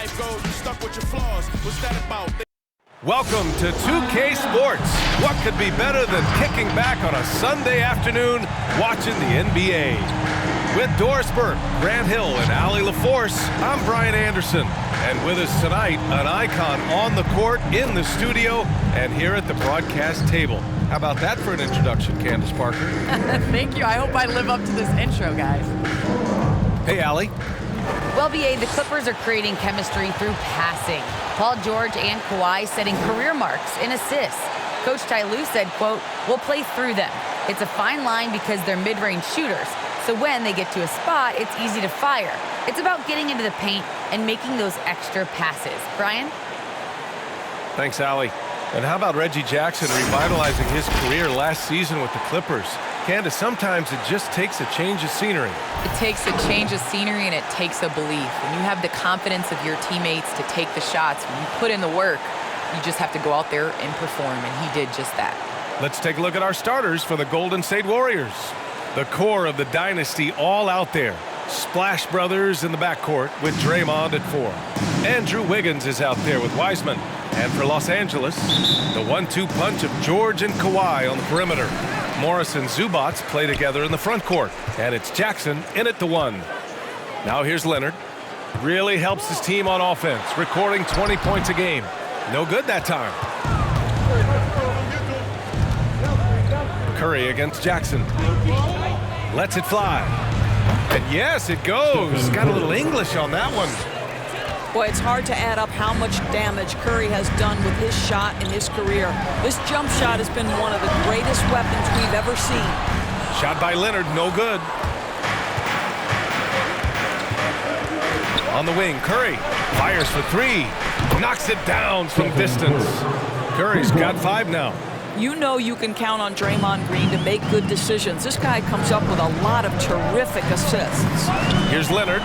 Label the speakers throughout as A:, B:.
A: life go, you stuck with your flaws. What's that about?
B: Welcome to 2K Sports. What could be better than kicking back on a Sunday afternoon watching the NBA? With Doris Burke, Grant Hill, and Allie LaForce, I'm Brian Anderson. And with us tonight, an icon on the court, in the studio, and here at the broadcast table. How about that for an introduction, Candace Parker?
C: Thank you. I hope I live up to this intro, guys.
B: Hey, Allie.
C: Well, BA, the Clippers are creating chemistry through passing. Paul George and Kawhi setting career marks in assists. Coach Ty Lue said, quote, "We'll play through them. It's a fine line because they're mid-range shooters. So when they get to a spot, it's easy to fire. It's about getting into the paint and making those extra passes." Brian?
B: Thanks, Allie. And how about Reggie Jackson revitalizing his career last season with the Clippers? Candace, sometimes it just takes a change of scenery.
D: It takes a change of scenery and it takes a belief. When you have the confidence of your teammates to take the shots, when you put in the work, you just have to go out there and perform, and he did just that.
B: Let's take a look at our starters for the Golden State Warriors. The core of the dynasty all out there. Splash Brothers in the backcourt with Draymond at 4. Andrew Wiggins is out there with Wiseman. And for Los Angeles, the 1-2 punch of George and Kawhi on the perimeter. Morris and Zubac play together in the front court. And it's Jackson in at the 1. Now here's Leonard. Really helps his team on offense, recording 20 points a game. No good that time. Curry against Jackson. Lets it fly. And yes, it goes. Got a little English on that one.
E: Boy, it's hard to add up how much damage Curry has done with his shot in his career. This jump shot has been one of the greatest weapons we've ever seen.
B: Shot by Leonard, no good. On the wing, Curry fires for 3. Knocks it down from distance. Curry's got 5 now.
E: You know you can count on Draymond Green to make good decisions. This guy comes up with a lot of terrific assists.
B: Here's Leonard.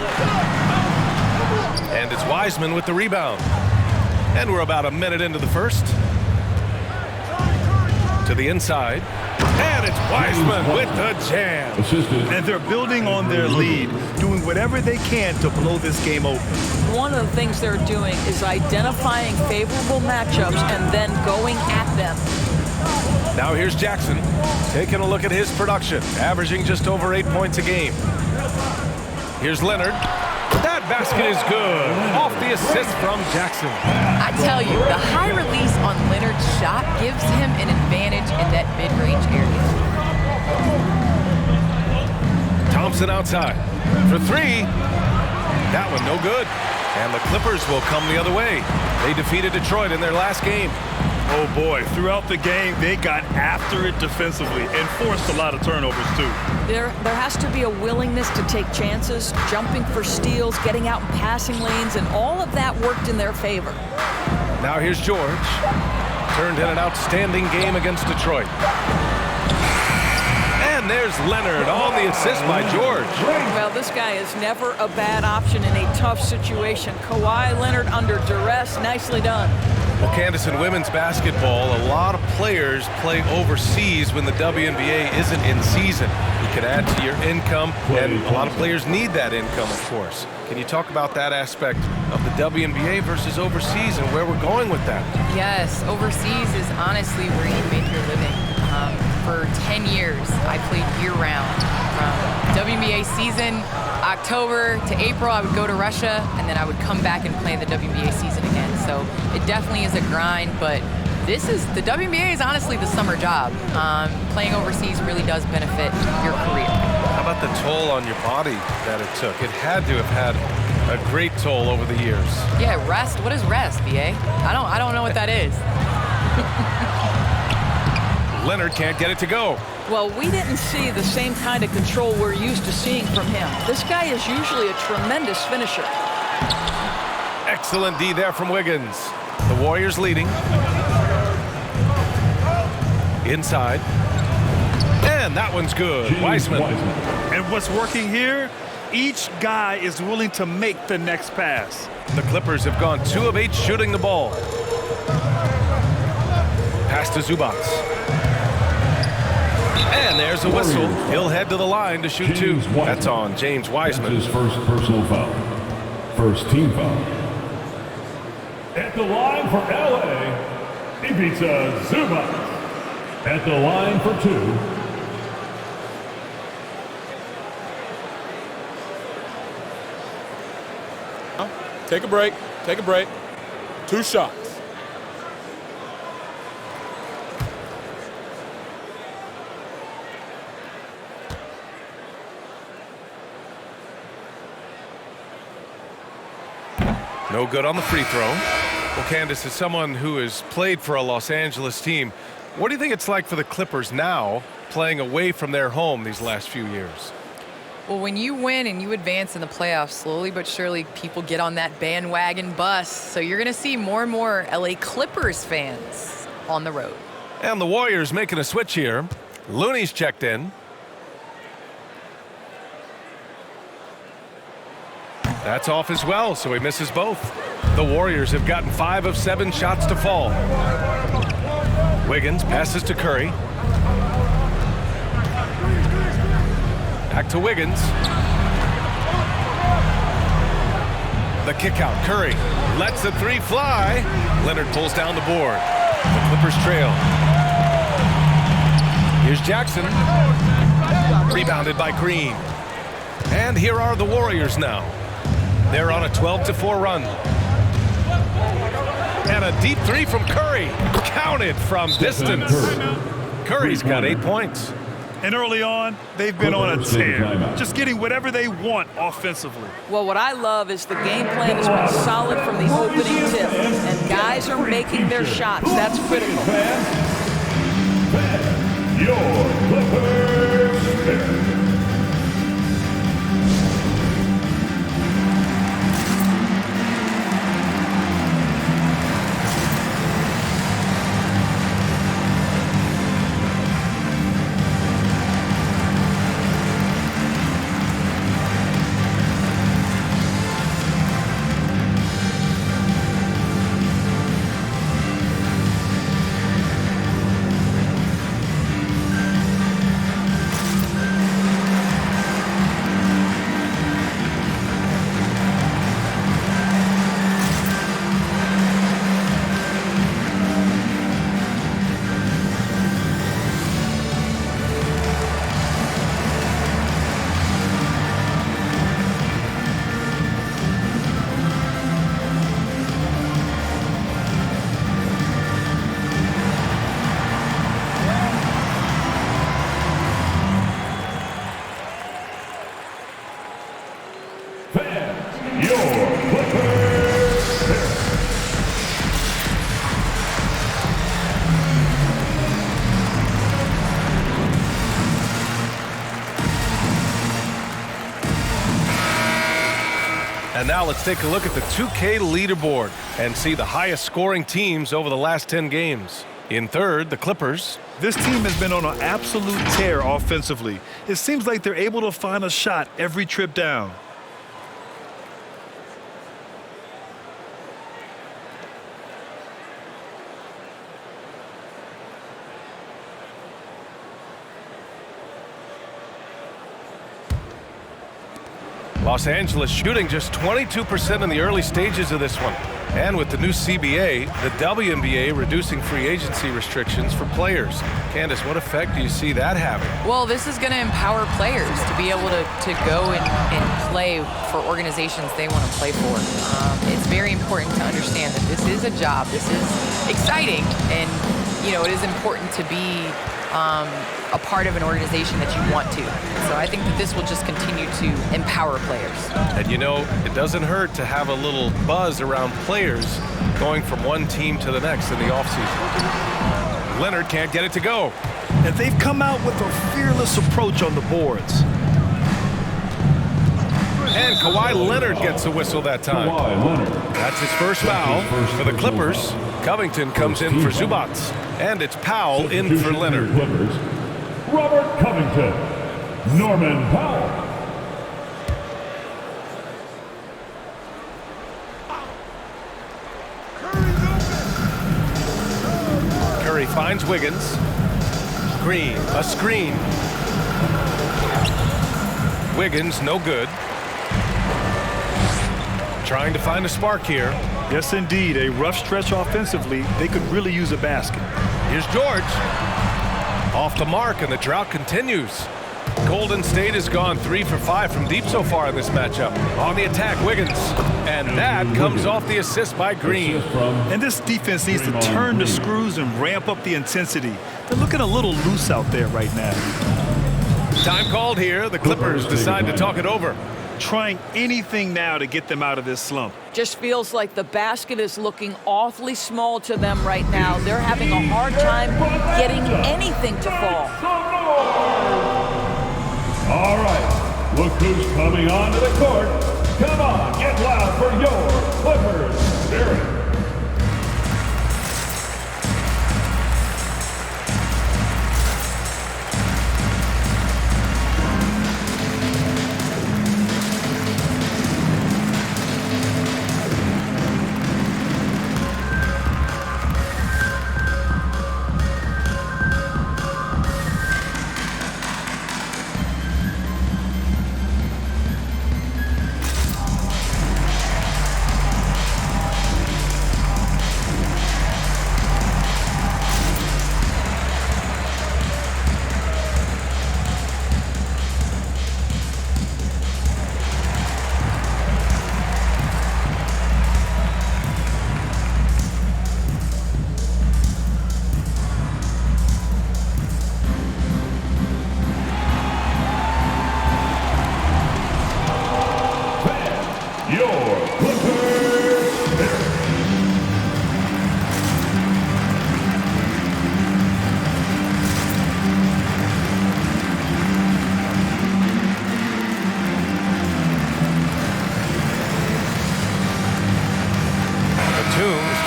B: And it's Wiseman with the rebound. And we're about a minute into the first. To the inside. And it's Wiseman with the jam.
F: And they're building on their lead, doing whatever they can to blow this game open.
E: One of the things they're doing is identifying favorable matchups and then going at them.
B: Now here's Jackson, taking a look at his production, averaging just over 8 points a game. Here's Leonard. That basket is good. Off the assist from Jackson.
D: I tell you, the high release on Leonard's shot gives him an advantage in that mid-range area.
B: Thompson outside for 3. That one no good. And the Clippers will come the other way. They defeated Detroit in their last game.
F: Oh boy, throughout the game, they got after it defensively and forced a lot of turnovers too.
E: There has to be a willingness to take chances, jumping for steals, getting out in passing lanes, and all of that worked in their favor.
B: Now here's George. Turned in an outstanding game against Detroit. And there's Leonard on the assist by George.
E: Well, this guy is never a bad option in a tough situation. Kawhi Leonard under duress, nicely done.
B: Well, Candace, in women's basketball, a lot of players play overseas when the WNBA isn't in season. You can add to your income, and a lot of players need that income, of course. Can you talk about that aspect of the WNBA versus overseas and where we're going with that?
D: Yes, overseas is honestly where you make your living. For 10 years, I played year-round. From WNBA season, October to April, I would go to Russia, and then I would come back and play in the WNBA season again. So it definitely is a grind, but the WNBA is honestly the summer job. Playing overseas really does benefit your career.
B: How about the toll on your body that it took? It had to have had a great toll over the years.
D: Yeah, rest. What is rest, BA? I don't know what that is.
B: Leonard can't get it to go.
E: Well, we didn't see the same kind of control we're used to seeing from him. This guy is usually a tremendous finisher.
B: Excellent D there from Wiggins. The Warriors leading. Inside. And that one's good. Wiseman.
F: And what's working here? Each guy is willing to make the next pass.
B: The Clippers have gone 2 of 8 shooting the ball. Pass to Zubac. And there's a whistle. He'll head to the line to shoot 2. That's on James Wiseman.
G: That's his first personal foul. First team foul. At the line for LA, Ivica Zubac. At the line for 2.
A: Take a break. Take a break. 2 shots.
B: No good on the free throw. Well, Candace, as someone who has played for a Los Angeles team, what do you think it's like for the Clippers now playing away from their home these last few years?
D: Well, when you win and you advance in the playoffs, slowly but surely people get on that bandwagon bus. So you're going to see more and more LA Clippers fans on the road.
B: And the Warriors making a switch here. Looney's checked in. That's off as well, so he misses both. The Warriors have gotten 5 of 7 shots to fall. Wiggins passes to Curry. Back to Wiggins. The kick out. Curry lets the 3 fly. Leonard pulls down the board. The Clippers trail. Here's Jackson. Rebounded by Green. And here are the Warriors now. They're on a 12-4 run. And a deep 3 from Curry. Counted from distance. Curry's got 8 points.
F: And early on, they've been on a tear, just getting whatever they want offensively.
E: Well, what I love is the game plan has been solid from the opening tip, and guys are making their shots. That's critical.
G: Your Clippers.
B: And now let's take a look at the 2K leaderboard and see the highest scoring teams over the last 10 games. In third, the Clippers.
F: This team has been on an absolute tear offensively. It seems like they're able to find a shot every trip down.
B: Los Angeles shooting just 22% in the early stages of this one. And with the new CBA, the WNBA reducing free agency restrictions for players. Candace, what effect do you see that having?
D: Well, this is going to empower players to be able to go and play for organizations they want to play for. It's very important to understand that this is a job. This is exciting. And, you know, it is important to be a part of an organization that you want to. So I think that this will just continue to empower players.
B: And you know, it doesn't hurt to have a little buzz around players going from one team to the next in the offseason. Leonard can't get it to go.
F: And they've come out with a fearless approach on the boards.
B: And Kawhi Leonard gets the whistle that time. That's his first foul for the Clippers. Covington comes in for Zubac. And it's Powell in for Leonard.
G: Robert Covington, Norman Powell.
B: Curry finds Wiggins. Green, a screen. Wiggins, no good. trying to find a spark here.
F: Yes, indeed. A rough stretch offensively. They could really use a basket.
B: Here's George. Off the mark, and the drought continues. Golden State has gone 3 for 5 from deep so far in this matchup. On the attack, Wiggins. And that comes off the assist by Green.
F: And this defense needs to turn the screws and ramp up the intensity. They're looking a little loose out there right now.
B: Time called here. The Clippers decide to talk it over.
F: Trying anything now to get them out of this slump.
E: Just feels like the basket is looking awfully small to them right now. They're having a hard time getting anything to fall.
G: All right, look who's coming onto the court. Come on, get loud for your Clippers Spirit.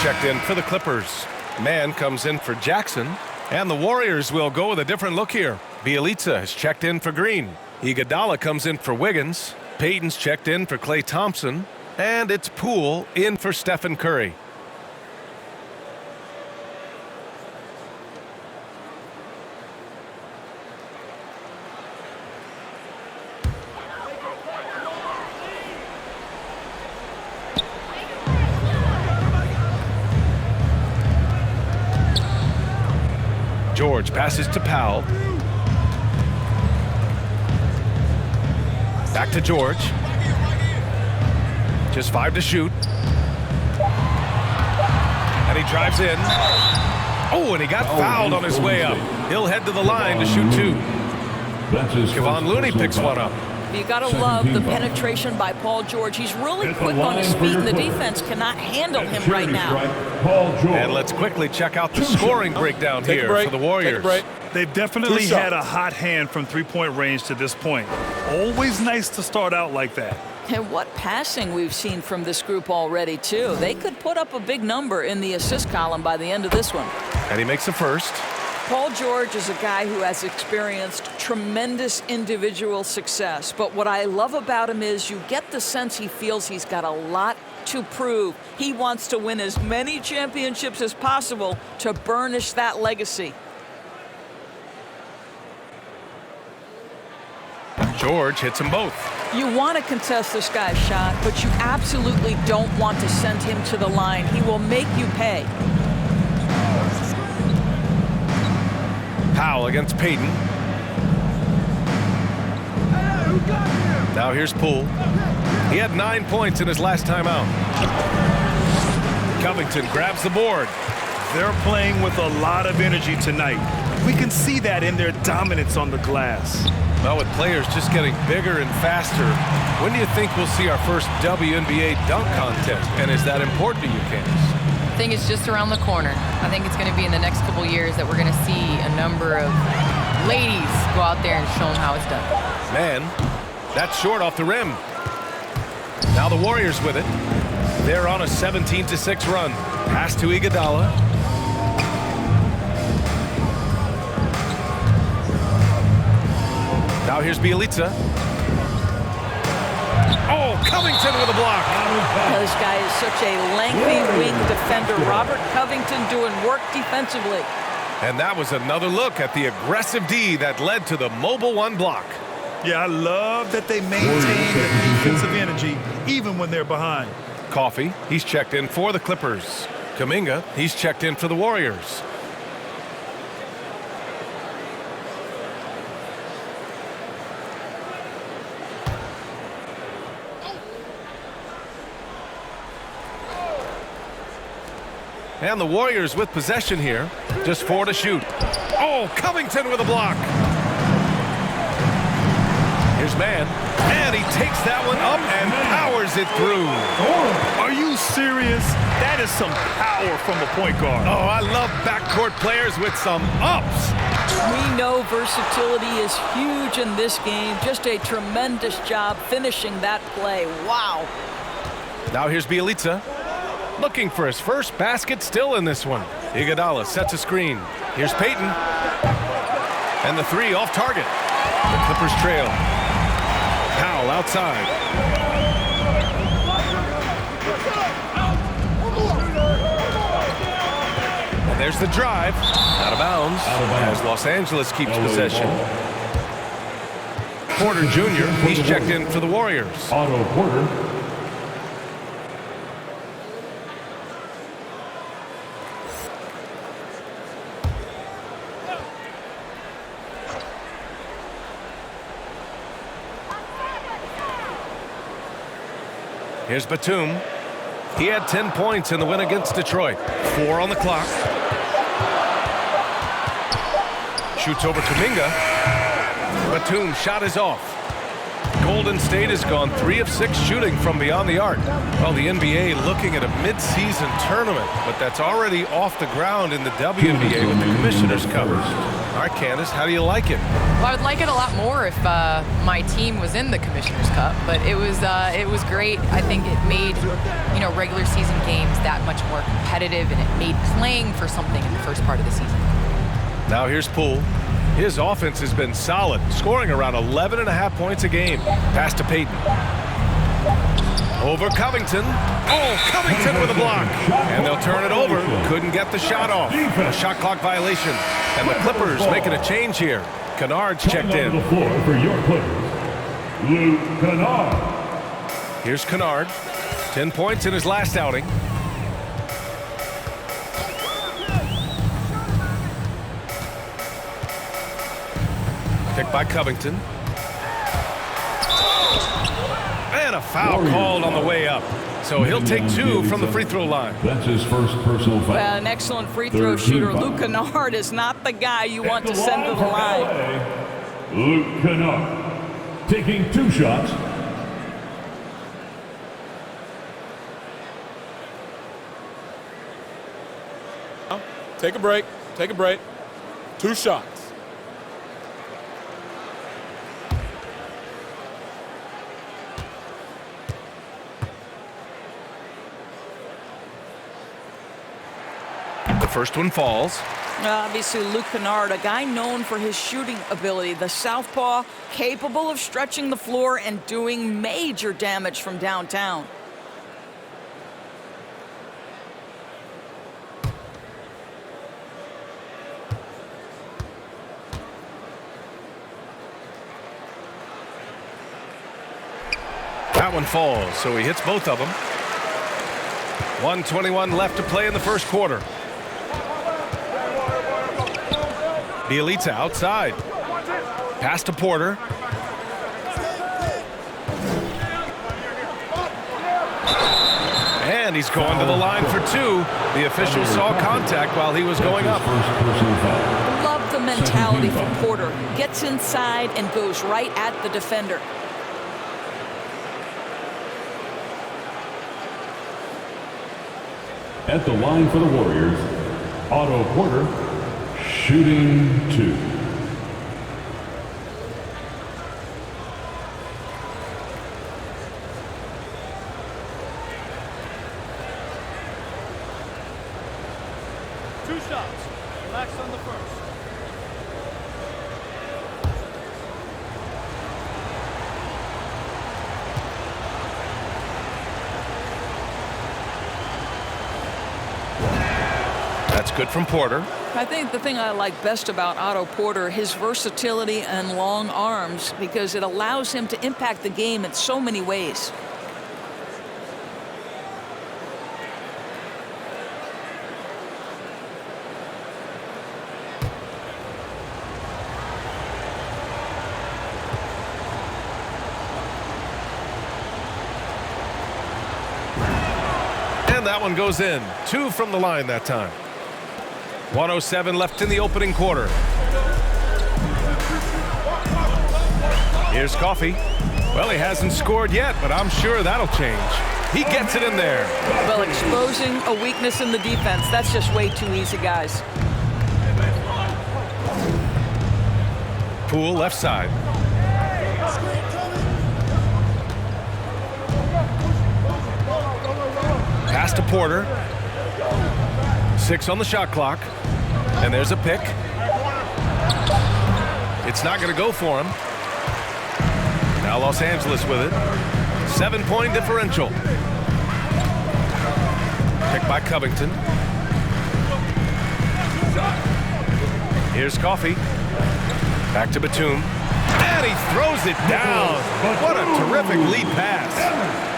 B: Checked in for the Clippers. Man comes in for Jackson. And the Warriors will go with a different look here. Bielitsa has checked in for Green. Iguodala comes in for Wiggins. Payton's checked in for Klay Thompson. And it's Poole in for Stephen Curry. George passes to Powell. Back to George. Just 5 to shoot. And he drives in. Oh, and he got fouled on his way up. He'll head to the line to shoot 2. Kevon Looney picks one up.
E: You got to love the penetration by Paul George. He's really quick on his feet, and the defense cannot handle him right now.
B: And let's quickly check out the scoring breakdown here for the Warriors.
F: They've definitely had a hot hand from three-point range to this point. Always nice to start out like that.
E: And what passing we've seen from this group already, too. They could put up a big number in the assist column by the end of this one.
B: And he makes the first.
E: Paul George is a guy who has experienced tremendous individual success. But what I love about him is you get the sense he feels he's got a lot to prove. He wants to win as many championships as possible to burnish that legacy.
B: George hits them both.
E: You want to contest this guy's shot, but you absolutely don't want to send him to the line. He will make you pay.
B: Powell against Payton. Now here's Poole. He had 9 points in his last time out. Covington grabs the board.
F: They're playing with a lot of energy tonight. We can see that in their dominance on the glass.
B: Well, with players just getting bigger and faster, when do you think we'll see our first WNBA dunk contest? And is that important to you, Candace?
D: I think it's just around the corner. I think it's going to be in the next couple years that we're going to see a number of ladies go out there and show them how it's done.
B: Man, that's short off the rim. Now the Warriors with it. They're on a 17-6 run. Pass to Iguodala. Now here's Bielitsa. Oh, Covington with a block.
E: This guy is such a lengthy wing defender. Robert Covington doing work defensively.
B: And that was another look at the aggressive D that led to the mobile 1 block.
F: Yeah, I love that they maintain the defensive energy even when they're behind.
B: Coffey, he's checked in for the Clippers. Kuminga, he's checked in for the Warriors. And the Warriors with possession here. Just 4 to shoot. Oh, Covington with a block. Here's Mann. And he takes that one up and powers it through.
F: Are you serious? That is some power from a point guard.
B: Oh, I love backcourt players with some ups.
E: We know versatility is huge in this game. Just a tremendous job finishing that play. Wow.
B: Now here's Bjelica. Looking for his first basket still in this one. Iguodala sets a screen. Here's Payton. And the three off target. The Clippers trail. Powell outside. And there's the drive. Out of bounds. As Los Angeles keeps possession. Porter Jr., he's checked in for the Warriors.
G: Otto Porter.
B: Here's Batum. He had 10 points in the win against Detroit. 4 on the clock. Shoots over Kuminga. Batum's shot is off. Golden State has gone 3 of 6 shooting from beyond the arc. Well, the NBA looking at a mid-season tournament, but that's already off the ground in the WNBA with the Commissioner's Cup. All right, Candace, how do you like it?
D: Well, I would like it a lot more if my team was in the Commissioner's Cup, but it was great. I think it made, regular season games that much more competitive, and it made playing for something in the first part of the season.
B: Now here's Poole. His offense has been solid, scoring around 11.5 points a game. Pass to Payton. Over Covington. Oh, Covington with a block. And they'll turn it over. Couldn't get the shot off. A shot clock violation. And the Clippers making a change here. Kennard's checked in.
G: On the floor for your Clippers, Luke Kennard.
B: Here's Kennard. 10 points in his last outing. Picked by Covington. And a foul called on the way up. So he'll take 2 from the free throw line.
G: That's his first personal foul.
E: Well, an excellent free throw shooter. Luke Kennard is not the guy you want to send to the line.
G: Luke Kennard taking 2 shots.
A: Take a break. Take a break. 2 shots.
B: The first one falls.
E: Obviously, Luke Kennard, a guy known for his shooting ability. The southpaw, capable of stretching the floor and doing major damage from downtown.
B: That one falls, so he hits both of them. 1:21 left to play in the first quarter. Bjelica outside. Pass to Porter. And he's going to the line for 2. The official saw contact while he was going up.
E: Love the mentality from Porter. Gets inside and goes right at the defender.
G: At the line for the Warriors, Otto Porter, shooting 2.
H: Two shots. Relax on the first.
B: That's good from Porter.
E: I think the thing I like best about Otto Porter, his versatility and long arms, because it allows him to impact the game in so many ways.
B: And that one goes in. 2 from the line that time. 1:07 left in the opening quarter. Here's Coffey. Well, he hasn't scored yet, but I'm sure that'll change. He gets it in there.
E: Well, exposing a weakness in the defense, that's just way too easy, guys.
B: Poole left side. Pass to Porter. 6 on the shot clock. And there's a pick. It's not going to go for him. Now Los Angeles with it. 7-point differential. Pick by Covington. Here's Coffey. Back to Batum. And he throws it down. What a terrific lead pass.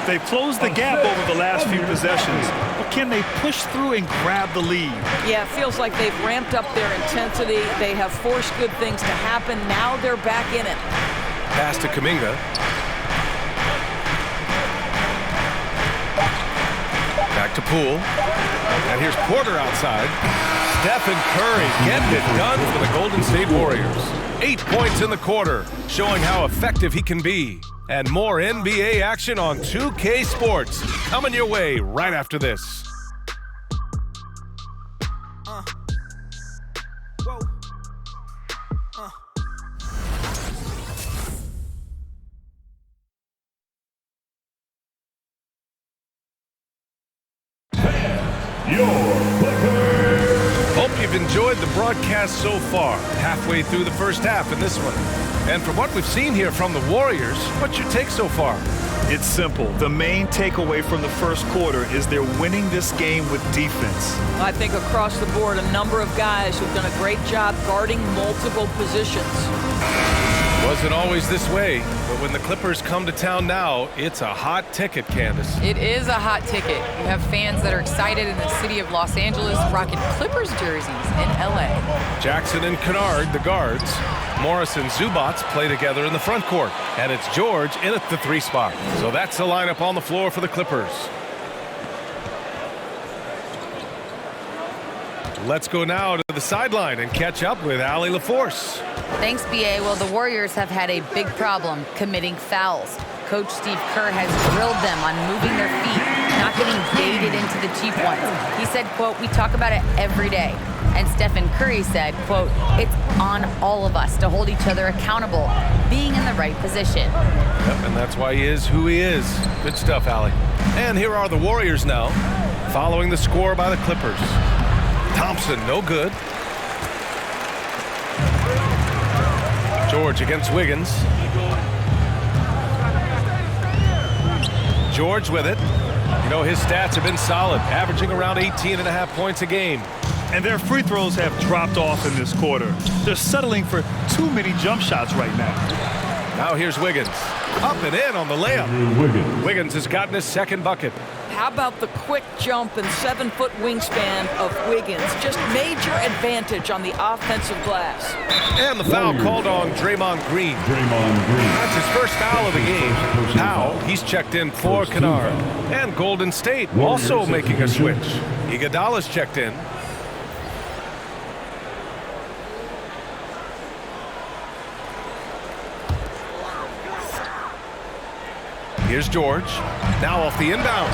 F: They've closed the gap over the last few possessions, but can they push through and grab the lead?
E: Yeah, it feels like they've ramped up their intensity. They have forced good things to happen. Now they're back in it.
B: Pass to Kuminga. Back to Poole. And here's Porter outside. Stephen Curry getting it done for the Golden State Warriors. 8 points in the quarter, showing how effective he can be. And more NBA action on 2K Sports coming your way right after this. Hope you've enjoyed the broadcast so far. Halfway through the first half in this one. And from what we've seen here from the Warriors, what's your take so far?
F: It's simple. The main takeaway from the first quarter is they're winning this game with defense.
E: I think across the board, a number of guys who've done a great job guarding multiple positions.
B: Wasn't always this way, but when the Clippers come to town now, it's a hot ticket, Candace.
D: It is a hot ticket. You have fans that are excited in the city of Los Angeles rocking Clippers jerseys in LA.
B: Jackson and Kennard, the guards. Morris and Zubats play together in the front court. And it's George in at the 3 spot. So that's the lineup on the floor for the Clippers. Let's go now to the sideline and catch up with Allie LaForce.
C: Thanks, B.A. Well, the Warriors have had a big problem committing fouls. Coach Steve Kerr has drilled them on moving their feet, not getting baited into the cheap ones. He said, quote, "We talk about it every day." And Stephen Curry said, quote, "It's on all of us to hold each other accountable, being in the right position."
B: Yep, and that's why he is who he is. Good stuff, Allie. And here are the Warriors now, following the score by the Clippers. Thompson, no good. George against Wiggins. George with it. You know, his stats have been solid, averaging around 18.5 points a game.
F: And their free throws have dropped off in this quarter. They're settling for too many jump shots right now.
B: Now here's Wiggins. Up and in on the layup. Wiggins has gotten his second bucket.
E: How about the quick jump and 7-foot wingspan of Wiggins? Just major advantage on the offensive glass.
B: And the foul called on Draymond Green. That's his first foul of the game. Powell, he's checked in for Kennard. And Golden State also making a switch. Iguodala's checked in. Here's George. Now off the inbound.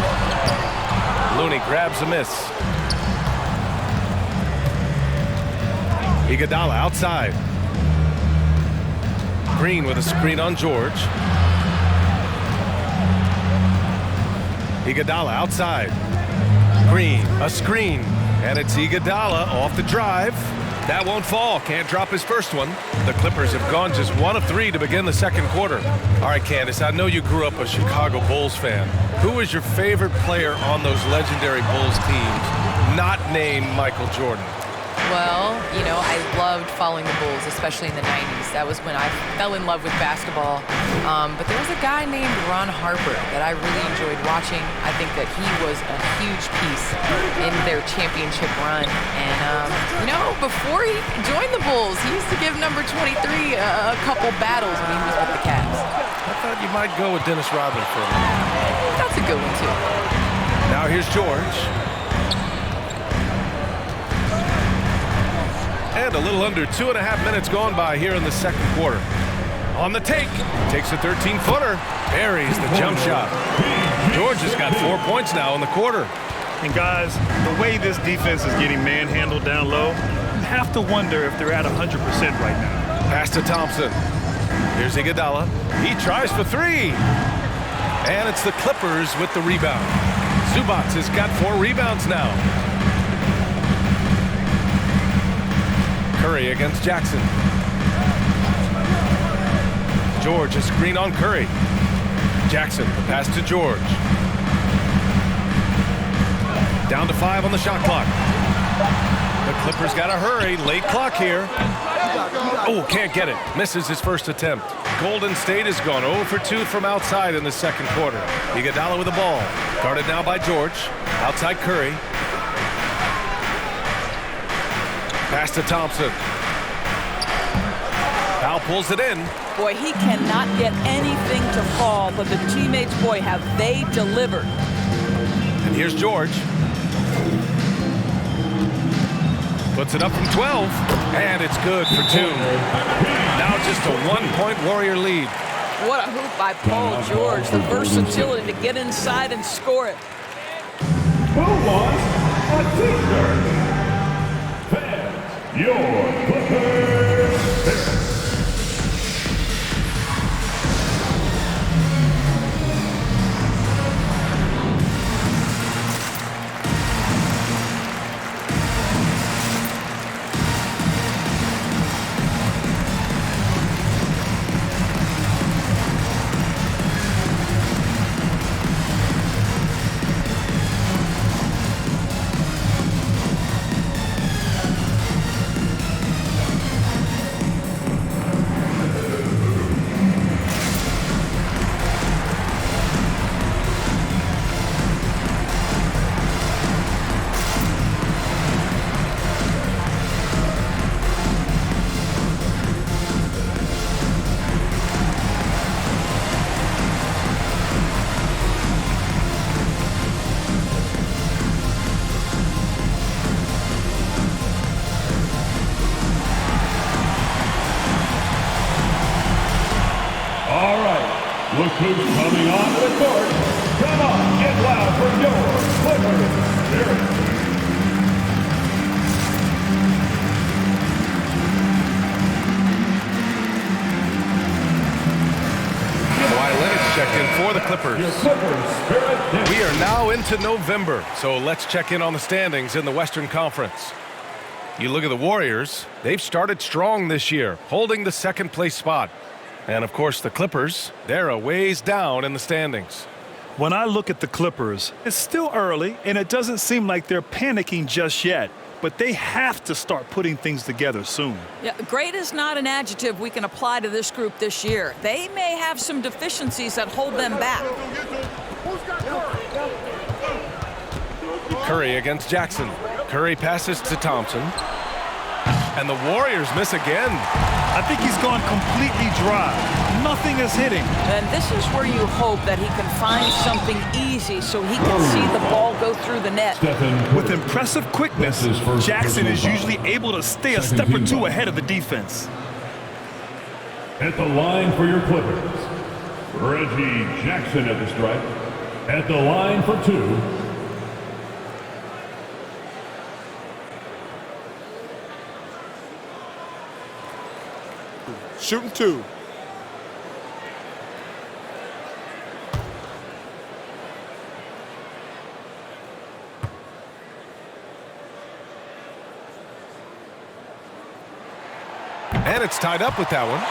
B: Looney grabs a miss. Iguodala outside. Green with a screen on George. Iguodala outside. Green, a screen. And it's Iguodala off the drive. That won't fall. Can't drop his first one. The Clippers have gone just 1 of 3 to begin the second quarter. All right, Candace, I know you grew up a Chicago Bulls fan. Who is your favorite player on those legendary Bulls teams, not named Michael Jordan?
D: Well, you know, I loved following the Bulls, especially in the 90s. That was when I fell in love with basketball. But there was a guy named Ron Harper that I really enjoyed watching. I think that he was a huge piece in their championship run. And, you know, before he joined the Bulls, he used to give number 23 a couple battles when he was with the Cavs.
B: I thought you might go with Dennis Rodman for a minute.
D: That's a good one, too.
B: Now here's George. And a little under 2.5 minutes gone by here in the second quarter. On the take. Takes a 13-footer. Buries the jump shot. George has got 4 points now in the quarter.
F: And guys, the way this defense is getting manhandled down low, you have to wonder if they're at 100% right now.
B: Pass to Thompson. Here's Iguodala. He tries for three. And it's the Clippers with the rebound. Zubac has got 4 rebounds now. Curry against Jackson. George, a screen on Curry. Jackson, the pass to George. Down to 5 on the shot clock. The Clippers got to hurry. Late clock here. Oh, can't get it. Misses his first attempt. Golden State has gone 0 for 2 from outside in the second quarter. Iguodala with the ball. Guarded now by George. Outside Curry. Pass to Thompson. Powell pulls it in.
E: Boy, he cannot get anything to fall, but the teammates, boy, have they delivered.
B: And here's George. Puts it up from 12, and it's good for 2. Now just a 1-point Warrior lead.
E: What a hoop by Paul George. The versatility to get inside and score it.
G: Who wants a t-shirt? Fans, your Clippers. Look who's coming onto the court. Come on, get loud for your Clippers. Dirk.
B: Checked in for the Clippers. We are now into November, so let's check in on the standings in the Western Conference. You look at the Warriors, they've started strong this year, holding the second place spot. And of course the Clippers, they're a ways down in the standings.
F: When I look at the Clippers, it's still early and it doesn't seem like they're panicking just yet. But they have to start putting things together soon.
E: Yeah, great is not an adjective we can apply to this group this year. They may have some deficiencies that hold them back.
B: Curry against Jackson. Curry passes to Thompson. And the Warriors miss again.
F: I think he's gone completely dry. Nothing is hitting.
E: And this is where you hope that he can find something easy so he can see the ball go through the net.
F: With impressive quickness, Jackson is usually able to stay a step or two ahead of the defense.
G: At the line for your Clippers, Reggie Jackson at the stripe. At the line for 2.
A: Shooting 2.
B: And it's tied up with that one.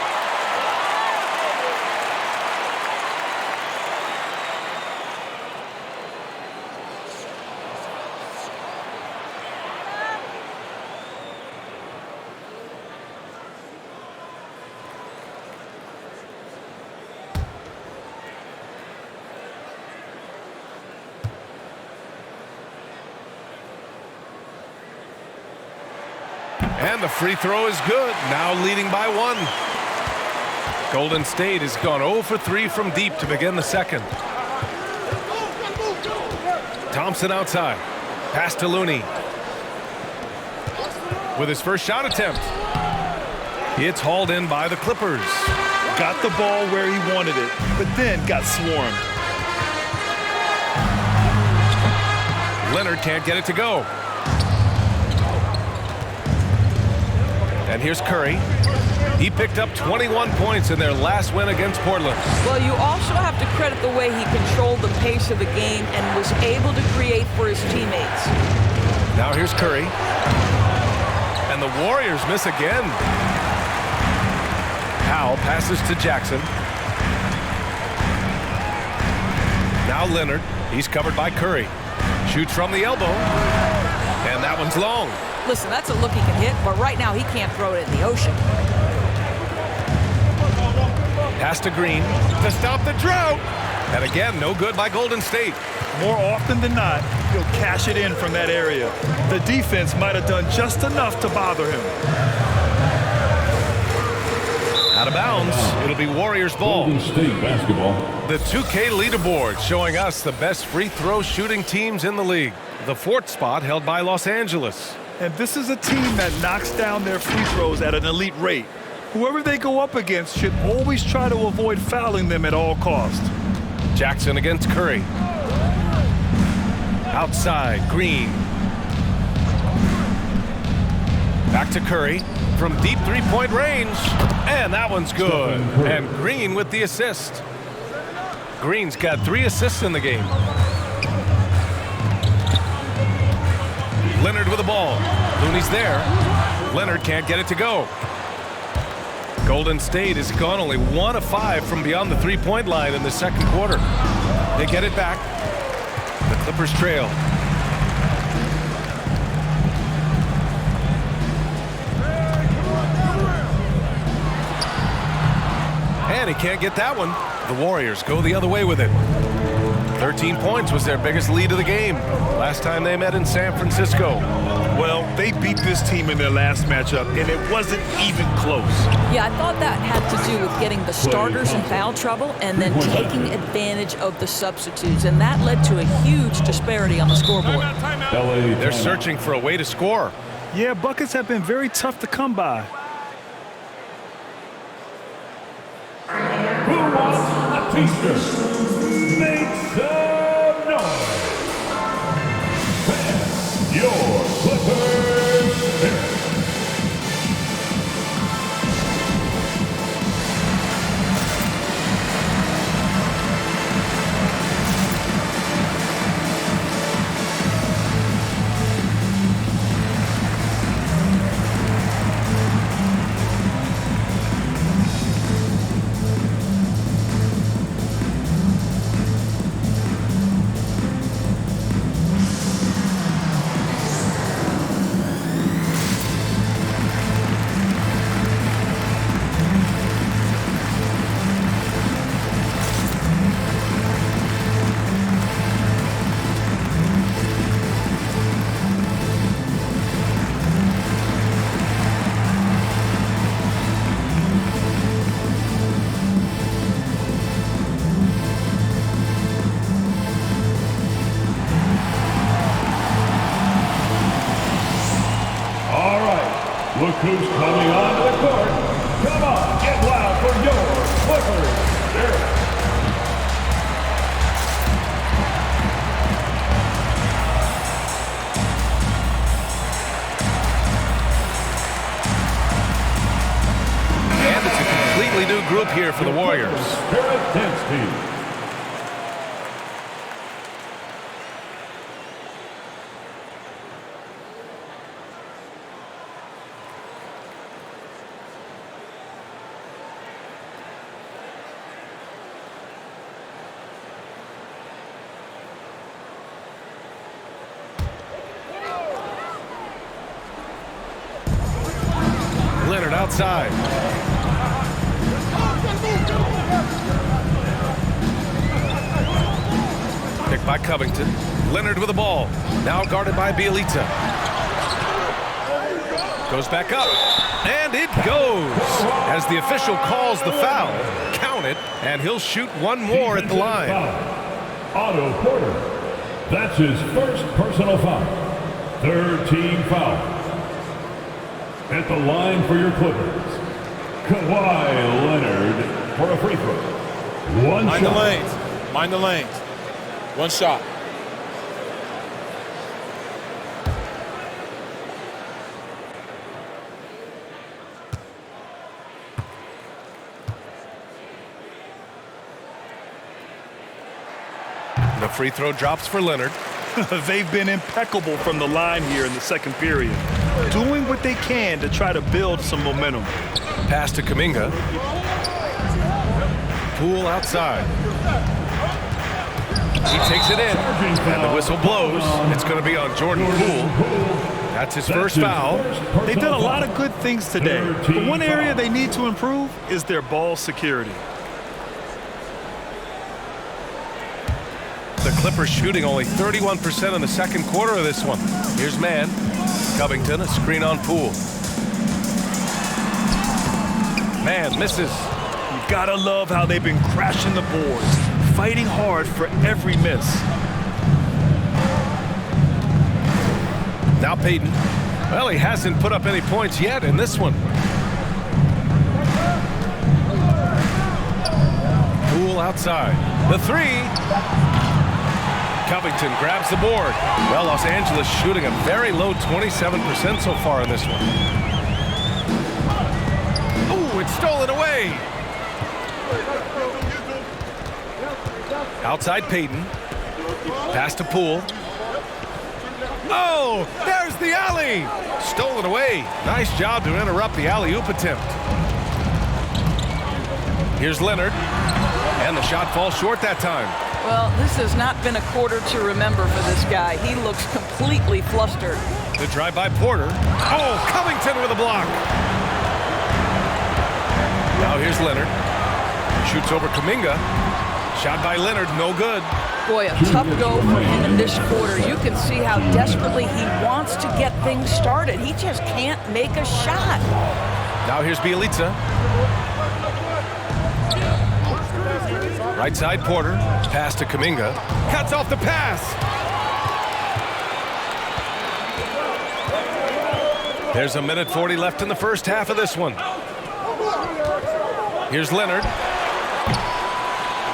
B: And the free throw is good, now leading by 1. Golden State has gone 0 for 3 from deep to begin the second. Thompson outside. Pass to Looney. With his first shot attempt. It's hauled in by the Clippers.
F: Got the ball where he wanted it, but then got swarmed.
B: Leonard can't get it to go. And here's Curry. He picked up 21 points in their last win against Portland.
E: Well, you also have to credit the way he controlled the pace of the game and was able to create for his teammates.
B: Now here's Curry. And the Warriors miss again. Powell passes to Jackson. Now Leonard. He's covered by Curry. Shoots from the elbow. And that one's long.
E: Listen, that's a look he can hit, but right now he can't throw it in the ocean.
B: Pass to Green to stop the drought. And again, no good by Golden State.
F: More often than not, he'll cash it in from that area. The defense might have done just enough to bother him.
B: Out of bounds. It'll be Warriors ball.
G: Golden State basketball.
B: The 2K leaderboard showing us the best free throw shooting teams in the league. The 4th spot held by Los Angeles.
F: And this is a team that knocks down their free throws at an elite rate. Whoever they go up against should always try to avoid fouling them at all costs.
B: Jackson against Curry. Outside, Green. Back to Curry from deep three-point range. And that one's good. And Green with the assist. Green's got 3 assists in the game. Leonard with the ball. Looney's there. Leonard can't get it to go. Golden State has gone only 1 of 5 from beyond the three-point line in the second quarter. They get it back. The Clippers trail. And he can't get that one. The Warriors go the other way with it. 13 points was their biggest lead of the game. Last time they met in San Francisco.
F: Well, they beat this team in their last matchup, and it wasn't even close.
E: Yeah, I thought that had to do with getting the starters in foul trouble and then taking advantage of the substitutes, and that led to a huge disparity on the scoreboard.
B: They're searching for a way to score.
F: Yeah, buckets have been very tough to come by.
G: Who wants a t-shirt? Make some noise. And your Clippers pick. Look who's coming onto the court. Come on, get loud for your Clippers.
B: And it's a completely new group here for the Warriors.
G: Spirit Dance Team.
B: Leonard outside. Picked by Covington. Leonard with the ball. Now guarded by Bielitsa. Goes back up. And it goes. As the official calls the foul. Count it. And he'll shoot one more at the line.
G: Otto Porter. That's his first personal foul. Third team foul. At the line for your Clippers, Kawhi Leonard for a free throw. One
A: Mind
G: shot.
A: the lanes. Mind the lanes. One shot.
B: The free throw drops for Leonard.
F: They've been impeccable from the line here in the second period, doing what they can to try to build some momentum.
B: Pass to Kuminga. Poole outside. He takes it in, and the whistle blows. It's going to be on Jordan Poole. That's his first foul.
F: They've done a lot of good things today, but one area they need to improve is their ball security.
B: The Clippers shooting only 31% in the second quarter of this one. Here's man. Covington, a screen on Poole. Man misses.
F: You gotta love how they've been crashing the boards, fighting hard for every miss.
B: Now Payton. Well, he hasn't put up any points yet in this one. Poole outside. The three. Covington grabs the board. Well, Los Angeles shooting a very low 27% so far in this one. Oh, it's stolen away. Outside Payton. Pass to Poole. Oh, there's the alley. Stolen away. Nice job to interrupt the alley-oop attempt. Here's Leonard. And the shot falls short that time.
E: Well, this has not been a quarter to remember for this guy. He looks completely flustered.
B: The drive by Porter. Oh, Covington with a block. Now here's Leonard. Shoots over Kuminga. Shot by Leonard, no good.
E: Boy, a tough go for him in this quarter. You can see how desperately he wants to get things started. He just can't make a shot.
B: Now here's Bielitsa. Right side Porter. Pass to Kuminga. Cuts off the pass. There's 1:40 left in the first half of this one. Here's Leonard.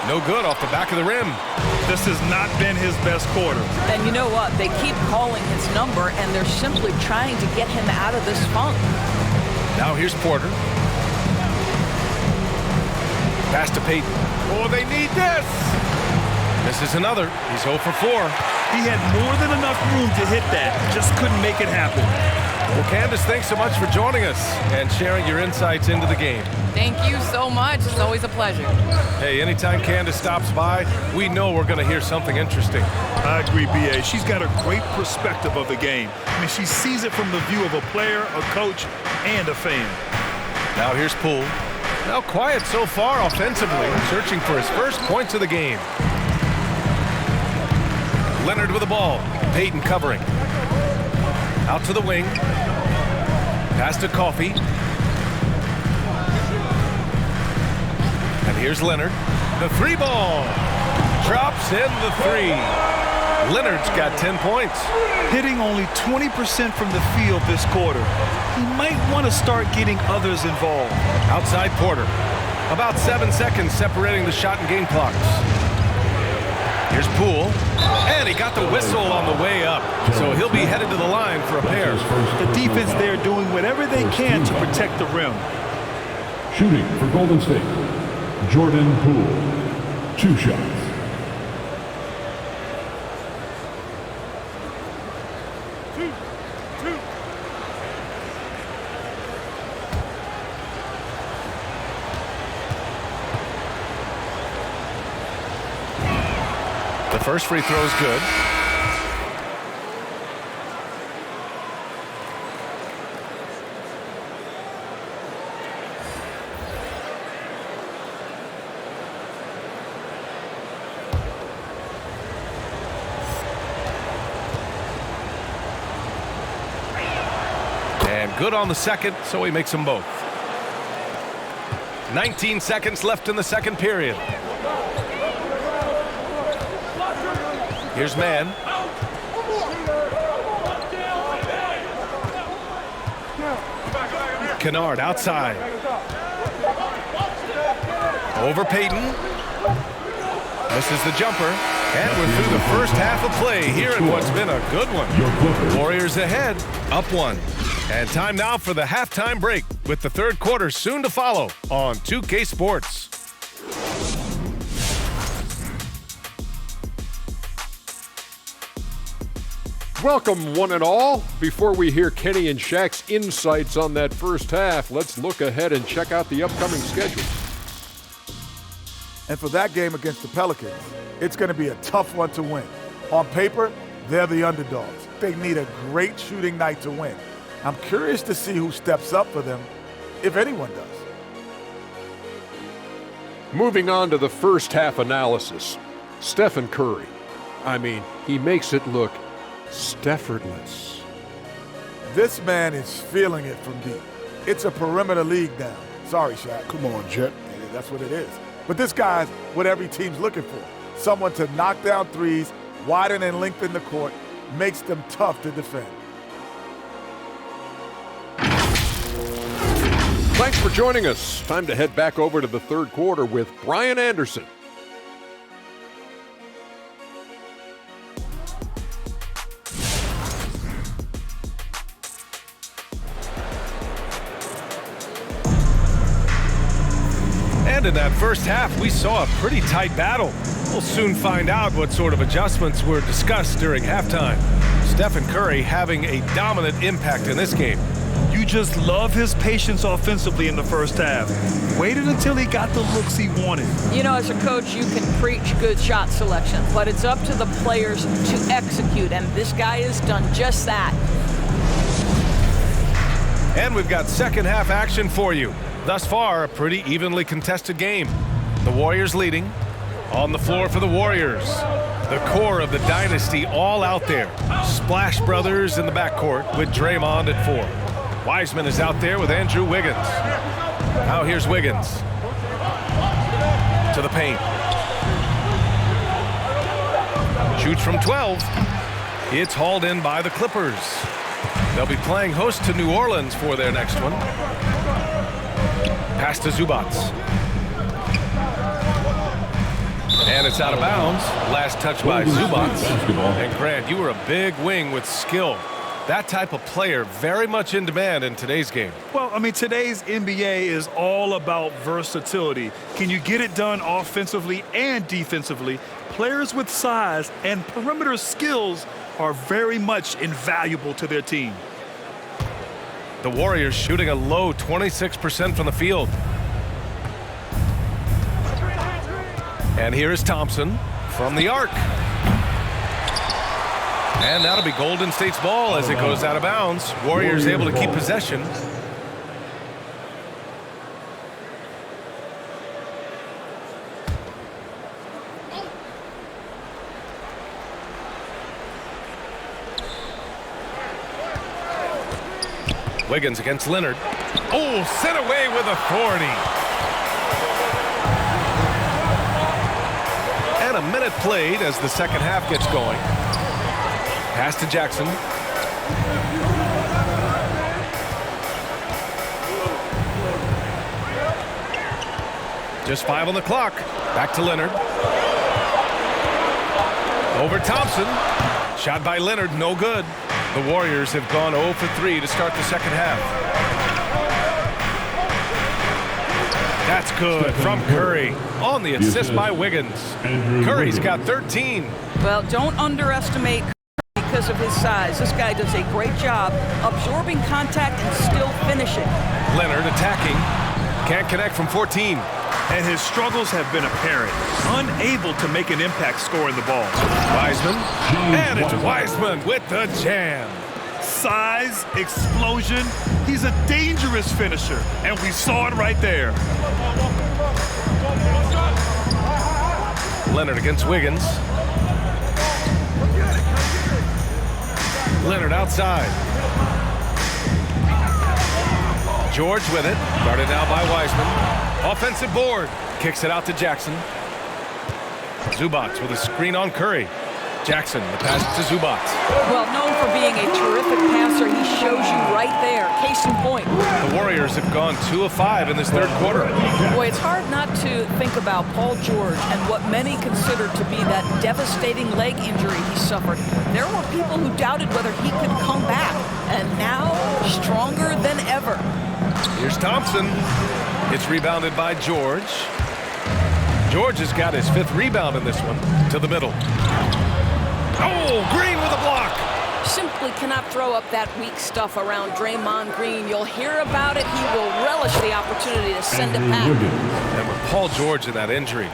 B: No good off the back of the rim.
F: This has not been his best quarter.
E: And you know what? They keep calling his number, and they're simply trying to get him out of this funk.
B: Now here's Porter. Pass to Payton. Oh, they need this. This is another. He's 0 for 4.
F: He had more than enough room to hit that. Just couldn't make it happen.
B: Well, Candace, thanks so much for joining us and sharing your insights into the game.
D: Thank you so much. It's always a pleasure.
B: Hey, anytime Candace stops by, we know we're going to hear something interesting.
F: I agree, B.A. She's got a great perspective of the game. I mean, she sees it from the view of a player, a coach, and a fan.
B: Now here's Poole. Now quiet so far offensively, searching for his first points of the game. Leonard with the ball. Payton covering. Out to the wing. Pass to Coffey. And here's Leonard. The three ball. Drops in the three. Leonard's got 10 points.
F: Hitting only 20% from the field this quarter. He might want to start getting others involved.
B: Outside Porter. About 7 seconds separating the shot and game clocks. Here's Poole. And he got the whistle on the way up. So he'll be headed to the line for a pair.
F: The defense there doing whatever they can to protect the rim.
G: Shooting for Golden State, Jordan Poole. 2 shots.
B: The first free throw is good. And good on the second, so he makes them both. 19 seconds left in the second period. Here's man. Kennard outside. Over Payton. Misses the jumper. And we're through the first half of play here in what's been a good one. Warriors ahead, up 1. And time now for the halftime break with the third quarter soon to follow on 2K Sports.
I: Welcome, one and all. Before we hear Kenny and Shaq's insights on that first half, let's look ahead and check out the upcoming schedule.
J: And for that game against the Pelicans, it's going to be a tough one to win. On paper, they're the underdogs. They need a great shooting night to win. I'm curious to see who steps up for them, if anyone does.
I: Moving on to the first half analysis. Stephen Curry. I mean, he makes it look Steffordless.
J: This man is feeling it from deep. It's a perimeter league now. Sorry, Shaq.
K: Come on, Jet.
J: That's what it is. But this guy's what every team's looking for. Someone to knock down threes, widen and lengthen the court, makes them tough to defend.
I: Thanks for joining us. Time to head back over to the third quarter with Brian Anderson.
B: And in that first half, we saw a pretty tight battle. We'll soon find out what sort of adjustments were discussed during halftime. Stephen Curry having a dominant impact in this game.
F: You just love his patience offensively in the first half. Waited until he got the looks he wanted.
E: You know, as a coach, you can preach good shot selection, but it's up to the players to execute, and this guy has done just that.
B: And we've got second half action for you. Thus far, a pretty evenly contested game. The Warriors leading. On the floor for the Warriors. The core of the dynasty all out there. Splash Brothers in the backcourt with Draymond at 4. Wiseman is out there with Andrew Wiggins. Now here's Wiggins. To the paint. Shoots from 12. It's hauled in by the Clippers. They'll be playing host to New Orleans for their next one. Pass to Zubac. And it's out of bounds. Last touch by Zubac. And Grant, you were a big wing with skill. That type of player very much in demand in today's game.
F: Well, I mean, today's NBA is all about versatility. Can you get it done offensively and defensively? Players with size and perimeter skills are very much invaluable to their team.
B: The Warriors shooting a low 26% from the field. And here is Thompson from the arc. And that'll be Golden State's ball as it goes out of bounds. Warriors able to keep possession. Wiggins against Leonard. Oh, sent away with authority. And a minute played as the second half gets going. Pass to Jackson. Just 5 on the clock. Back to Leonard. Over Thompson. Shot by Leonard, no good. The Warriors have gone 0 for 3 to start the second half. That's good from Curry on the assist by Wiggins. Curry's got 13.
E: Well, don't underestimate Curry because of his size. This guy does a great job absorbing contact and still finishing.
B: Leonard attacking. Can't connect from 14.
F: And his struggles have been apparent. Unable to make an impact scoring the ball.
B: Wiseman. And it's Wiseman with the jam.
F: Size, explosion. He's a dangerous finisher. And we saw it right there.
B: Leonard against Wiggins. Leonard outside. George with it. Guarded now by Wiseman. Offensive board. Kicks it out to Jackson. Zubac with a screen on Curry. Jackson, the pass to Zubac.
E: Well, known for being a terrific passer, he shows you right there. Case in point.
B: The Warriors have gone 2 of 5 in this third quarter.
E: Boy, it's hard not to think about Paul George and what many consider to be that devastating leg injury he suffered. There were people who doubted whether he could come back, and now stronger than ever.
B: Here's Thompson. It's rebounded by George. George has got his 5th rebound in this one. To the middle. Oh, Green with a block.
E: Simply cannot throw up that weak stuff around Draymond Green. You'll hear about it. He will relish the opportunity to send it back.
B: And with Paul George in that injury,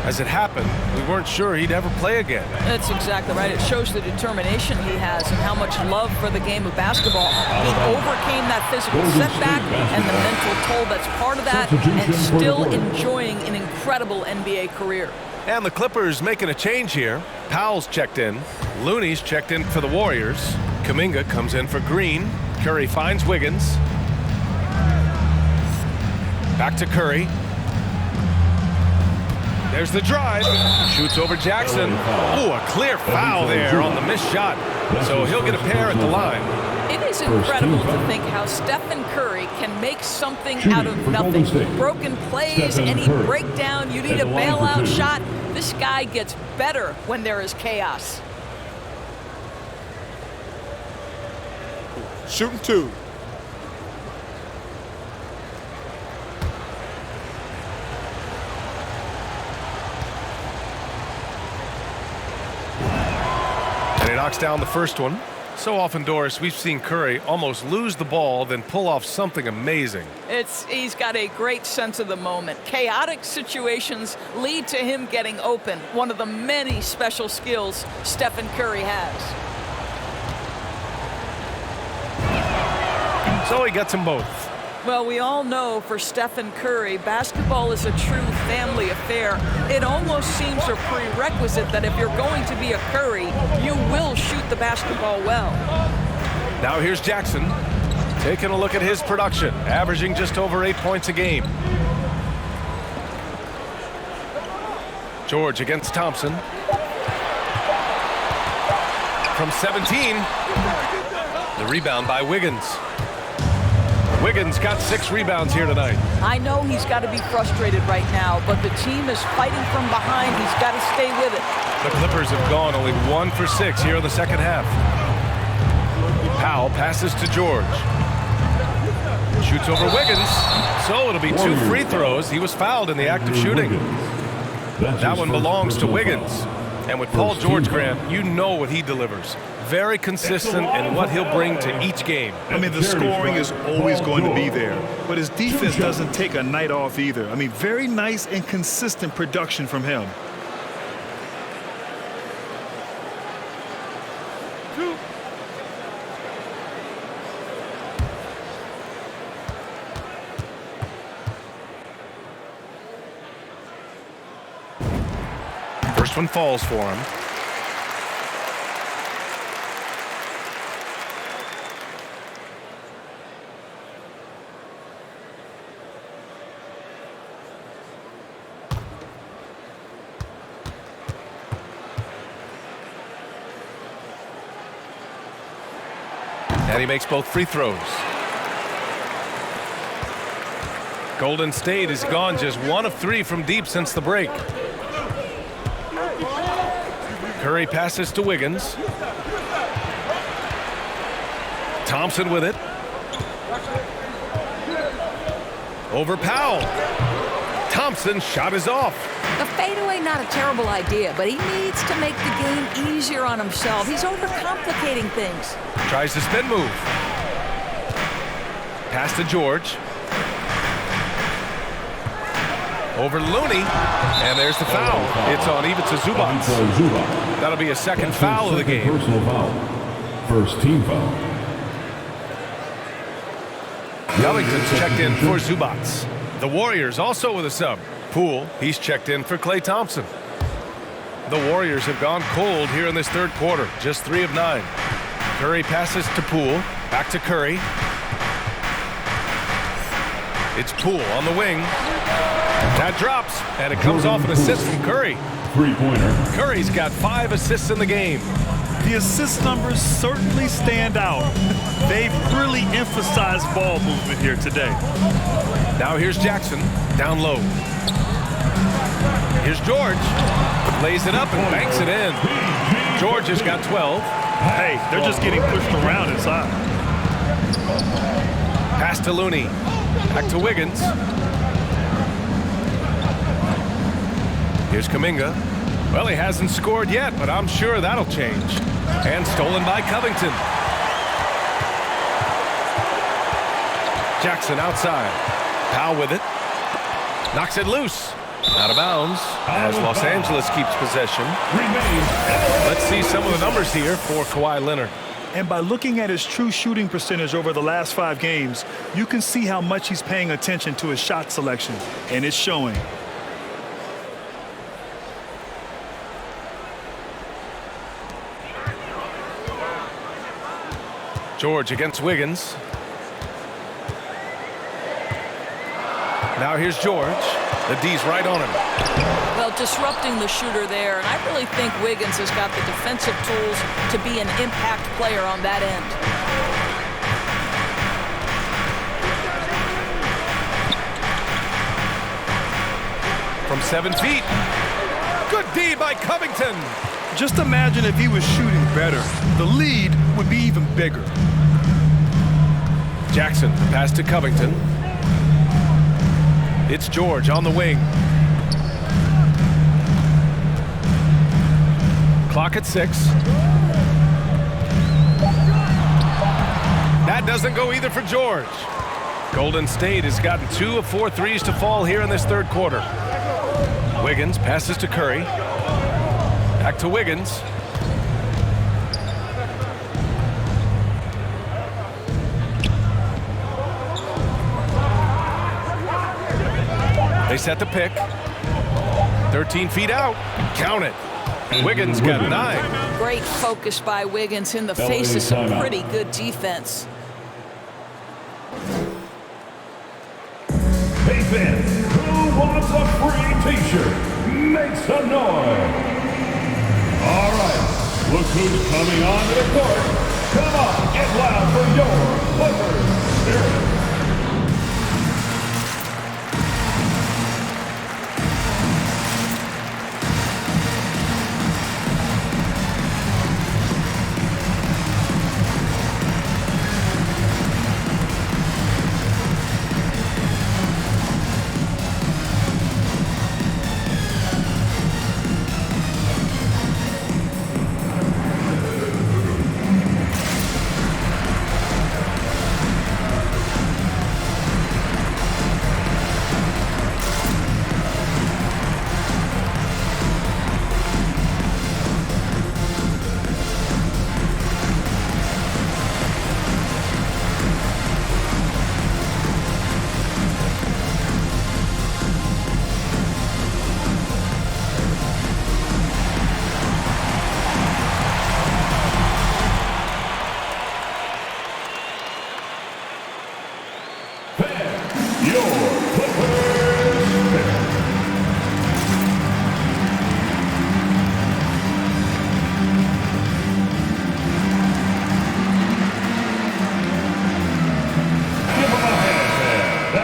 B: as it happened, we weren't sure he'd ever play again.
E: That's exactly right. It shows the determination he has and how much love for the game of basketball. He overcame that physical setback and the mental toll that's part of that, and still enjoying an incredible NBA career.
B: And the Clippers making a change here. Powell's checked in. Looney's checked in for the Warriors. Kuminga comes in for Green. Curry finds Wiggins. Back to Curry. There's the drive. Shoots over Jackson. Ooh, a clear foul there on the missed shot. So he'll get a pair at the line.
E: It is incredible to think how Stephen Curry can make something out of nothing. Broken plays, any breakdown, you need a bailout shot. This guy gets better when there is chaos.
A: Shooting 2.
B: And he knocks down the first one. So often, Doris, we've seen Curry almost lose the ball, then pull off something amazing.
E: He's got a great sense of the moment. Chaotic situations lead to him getting open. One of the many special skills Stephen Curry has.
B: So he gets them both.
E: Well, we all know for Stephen Curry, basketball is a true family affair. It almost seems a prerequisite that if you're going to be a Curry, you will shoot the basketball well.
B: Now here's Jackson, taking a look at his production, averaging just over 8 points a game. George against Thompson. From 17, the rebound by Wiggins. Wiggins got 6 rebounds here tonight.
E: I know he's got to be frustrated right now, but the team is fighting from behind. He's got to stay with it.
B: The Clippers have gone only 1 for 6 here in the second half. Powell passes to George. Shoots over Wiggins. So it'll be 2 free throws. He was fouled in the act of shooting. That one belongs to Wiggins. And with Paul George, Grant, you know what he delivers. Very consistent in what he'll bring to each game.
F: I mean, the scoring is always going to be there, but his defense doesn't take a night off either. I mean, very nice and consistent production from him.
B: First one falls for him. And he makes both free throws. Golden State has gone just 1 of 3 from deep since the break. Curry passes to Wiggins. Thompson with it. Over Powell. Thompson's shot is off.
E: The fadeaway, not a terrible idea, but he needs to make the game easier on himself. He's overcomplicating things.
B: Tries the spin move. Pass to George. Over Looney. And there's the foul. It's on Ivica Zubac. That'll be a second foul of the game.
G: Personal foul. First team foul.
B: Ellington's checked in for Zubac. The Warriors also with a sub. Poole, he's checked in for Klay Thompson. The Warriors have gone cold here in this third quarter, just 3 of 9. Curry passes to Poole, back to Curry. It's Poole on the wing. That drops, and it comes off an assist from Curry.
G: Three-pointer.
B: Curry's got 5 assists in the game.
F: The assist numbers certainly stand out. They've really emphasized ball movement here today.
B: Now here's Jackson, down low. Here's George. Lays it up and banks it in. George has got 12.
F: Hey, they're just getting pushed around inside.
B: Pass to Looney. Back to Wiggins. Here's Kuminga. Well, he hasn't scored yet, but I'm sure that'll change. And stolen by Covington. Jackson outside. Powell with it. Knocks it loose. Out of bounds as Los Angeles keeps possession. Let's see some of the numbers here for Kawhi Leonard.
F: And by looking at his true shooting percentage over the last 5 games, you can see how much he's paying attention to his shot selection, and it's showing.
B: George against Wiggins. Now here's George. The D's right on him.
E: Well, disrupting the shooter there, and I really think Wiggins has got the defensive tools to be an impact player on that end.
B: From 7 feet. Good D by Covington.
F: Just imagine if he was shooting better. The lead would be even bigger.
B: Jackson, pass to Covington. It's George on the wing. Clock at 6. That doesn't go either for George. Golden State has gotten 2 of 4 threes to fall here in this third quarter. Wiggins passes to Curry. Back to Wiggins. They set the pick. 13 feet out. Count it. Wiggins got 9.
E: Great focus by Wiggins in the face of some pretty good defense.
G: Hey fans, who wants a free t-shirt? Make some noise. All right, look who's coming onto the court. Come on, get loud for your Clippers.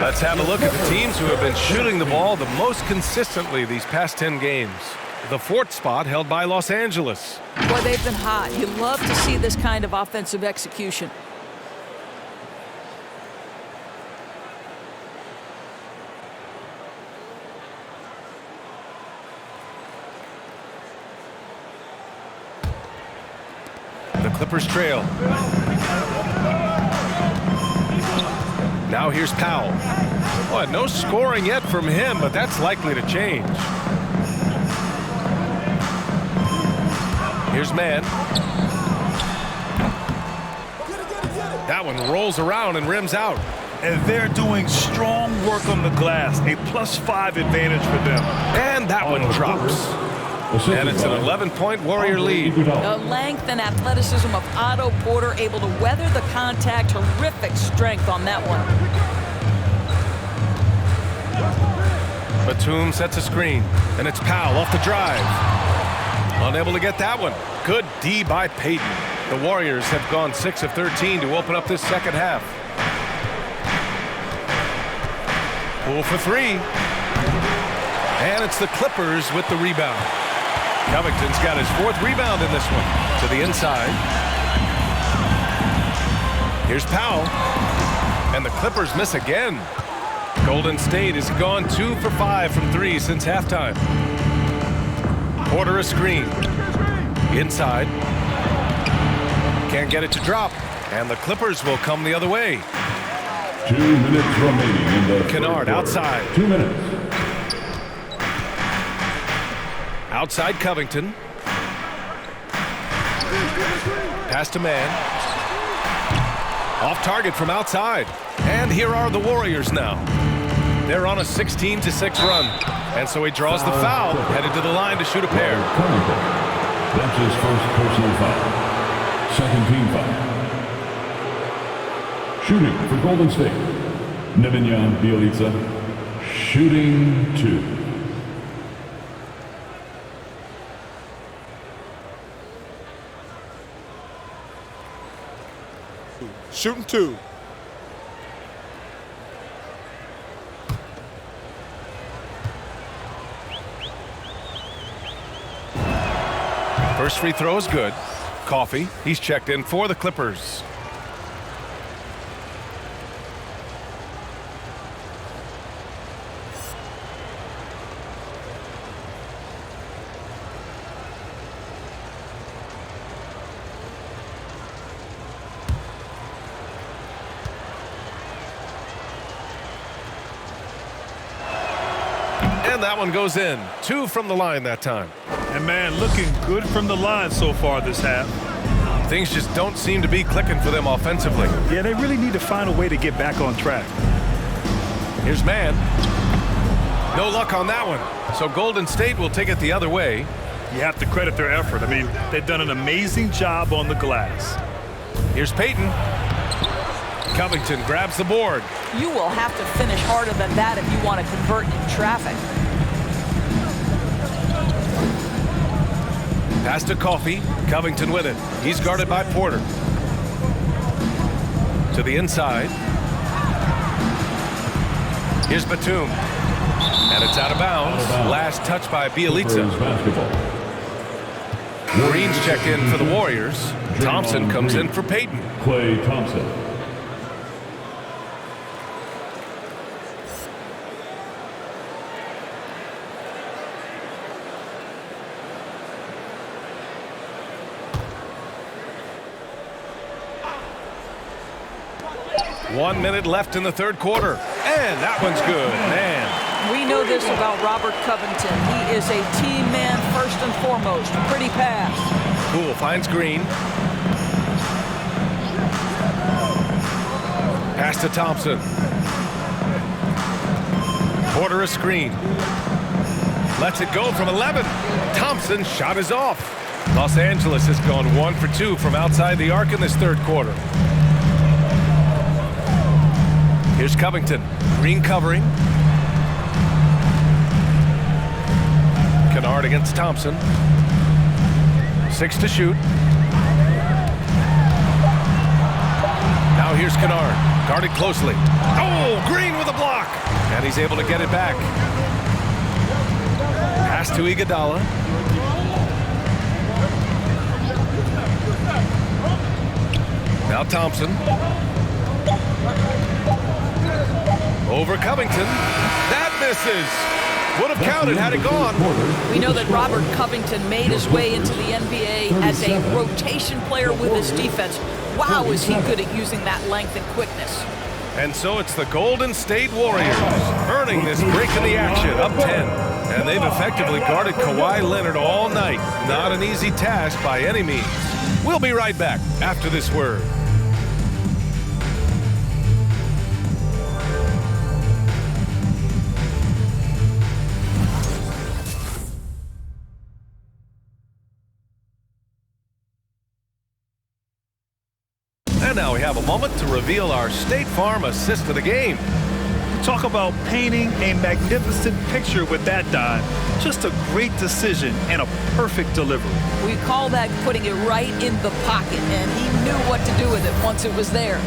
B: Let's have a look at the teams who have been shooting the ball the most consistently these past 10 games. The 4th spot held by Los Angeles.
E: Boy, they've been hot. You love to see this kind of offensive execution.
B: The Clippers trail. Now here's Powell. Boy, no scoring yet from him, but that's likely to change. Here's Mann. That one rolls around and rims out.
F: And they're doing strong work on the glass. A +5 advantage for them.
B: And that one drops. And it's an 11-point Warrior lead.
E: The length and athleticism of Otto Porter able to weather the contact. Terrific strength on that one.
B: Batum sets a screen, and it's Powell off the drive. Unable to get that one. Good D by Payton. The Warriors have gone 6 of 13 to open up this second half. Poole for three. And it's the Clippers with the rebound. Covington's got his 4th rebound in this one. To the inside. Here's Powell. And the Clippers miss again. Golden State has gone 2 for 5 from 3 since halftime. Porter a screen. Inside. Can't get it to drop. And the Clippers will come the other way.
G: 2 minutes remaining in the
B: Kennard outside.
G: 2 minutes.
B: Outside Covington. Pass to man. Off target from outside. And here are the Warriors now. They're on a 16-6 run. And so he draws the foul, headed to the line to shoot a pair.
G: That's his first personal foul. Second team foul. Shooting for Golden State. Nemanja Bjelica. Shooting 2.
A: Shooting 2.
B: First free throw is good. Coffey, he's checked in for the Clippers. And that one goes in. 2 from the line that time.
F: And man, looking good from the line so far this half.
B: Things just don't seem to be clicking for them offensively.
F: Yeah, they really need to find a way to get back on track.
B: Here's man. No luck on that one. So Golden State will take it the other way.
F: You have to credit their effort. I mean, they've done an amazing job on the glass.
B: Here's Payton. Covington grabs the board.
E: You will have to finish harder than that if you want to convert in traffic.
B: Pass to Coffey. Covington with it. He's guarded by Porter. To the inside. Here's Batum. And it's out of bounds. Last touch by Bjelica. Green's checked in for the Warriors. Thompson comes in for Payton.
G: Klay Thompson.
B: One minute left in the third quarter. And that one's good. Man.
E: We know this about Robert Covington. He is a team man first and foremost. Pretty pass.
B: Poole finds Green. Pass to Thompson. Porter a screen. Lets it go from 11. Thompson's shot is off. Los Angeles has gone 1 for 2 from outside the arc in this third quarter. Here's Covington. Green covering. Kennard against Thompson. 6 to shoot. Now here's Kennard. Guarded closely. Oh, Green with a block. And he's able to get it back. Pass to Iguodala. Now Thompson. Over Covington. That misses. Would have counted had it gone.
E: We know that Robert Covington made his way into the NBA as a rotation player with his defense. Wow, is he good at using that length and quickness.
B: And so it's the Golden State Warriors earning this break in the action, up 10. And they've effectively guarded Kawhi Leonard all night. Not an easy task by any means. We'll be right back after this word. And now we have a moment to reveal our State Farm assist of the game.
F: Talk about painting a magnificent picture with that dive. Just a great decision and a perfect delivery.
E: We call that putting it right in the pocket, and he knew what to do with it once it was there.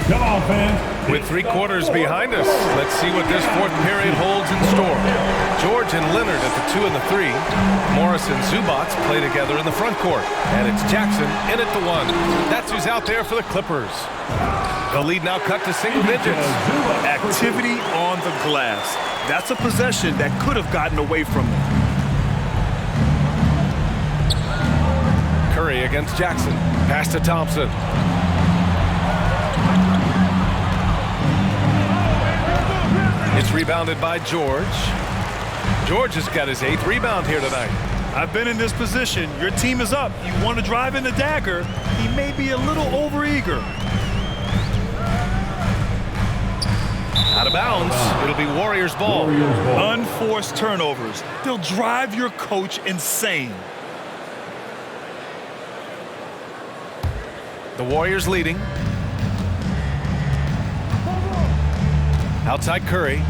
G: Come on, fans.
B: With 3 quarters behind us, let's see what this fourth period holds in store. George and Leonard at the 2 and the 3. Morris and Zubac play together in the front court. And it's Jackson in at the 1. That's who's out there for the Clippers. The lead now cut to single digits.
F: Activity on the glass. That's a possession that could have gotten away from them.
B: Curry against Jackson. Pass to Thompson. It's rebounded by George. George has got his 8th rebound here tonight.
F: I've been in this position. Your team is up. You want to drive in the dagger. He may be a little overeager.
B: Out of bounds. It'll be Warriors ball.
F: Unforced turnovers. They'll drive your coach insane.
B: The Warriors leading. Outside Curry.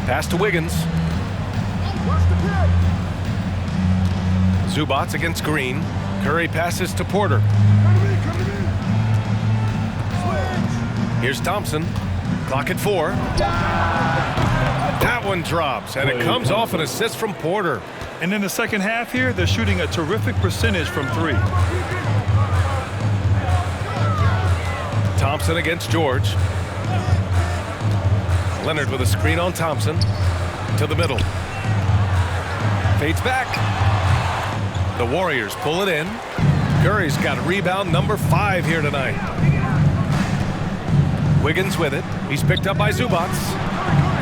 B: Pass to Wiggins. Zubac against Green. Curry passes to Porter. Here's Thompson. Clock at 4. That one drops, and it comes off an assist from Porter.
F: And in the second half here, they're shooting a terrific percentage from 3.
B: Thompson against George. Leonard with a screen on Thompson. To the middle. Fades back. The Warriors pull it in. Curry's got rebound number 5 here tonight. Wiggins with it. He's picked up by Zubac.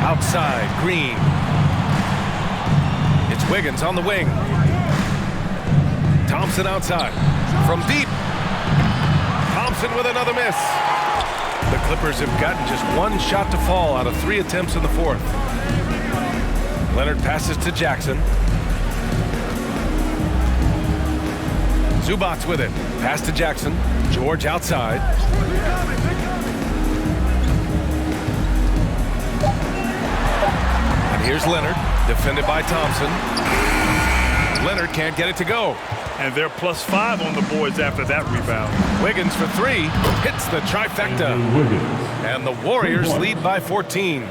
B: Outside, Green. It's Wiggins on the wing. Thompson outside. From deep. Thompson with another miss. The Clippers have gotten just 1 shot to fall out of 3 attempts in the 4th. Leonard passes to Jackson. Zubac with it. Pass to Jackson. George outside. And here's Leonard, defended by Thompson. Leonard can't get it to go.
F: And they're +5 on the boards after that rebound.
B: Wiggins for 3. Hits the trifecta. And the Warriors lead by 14.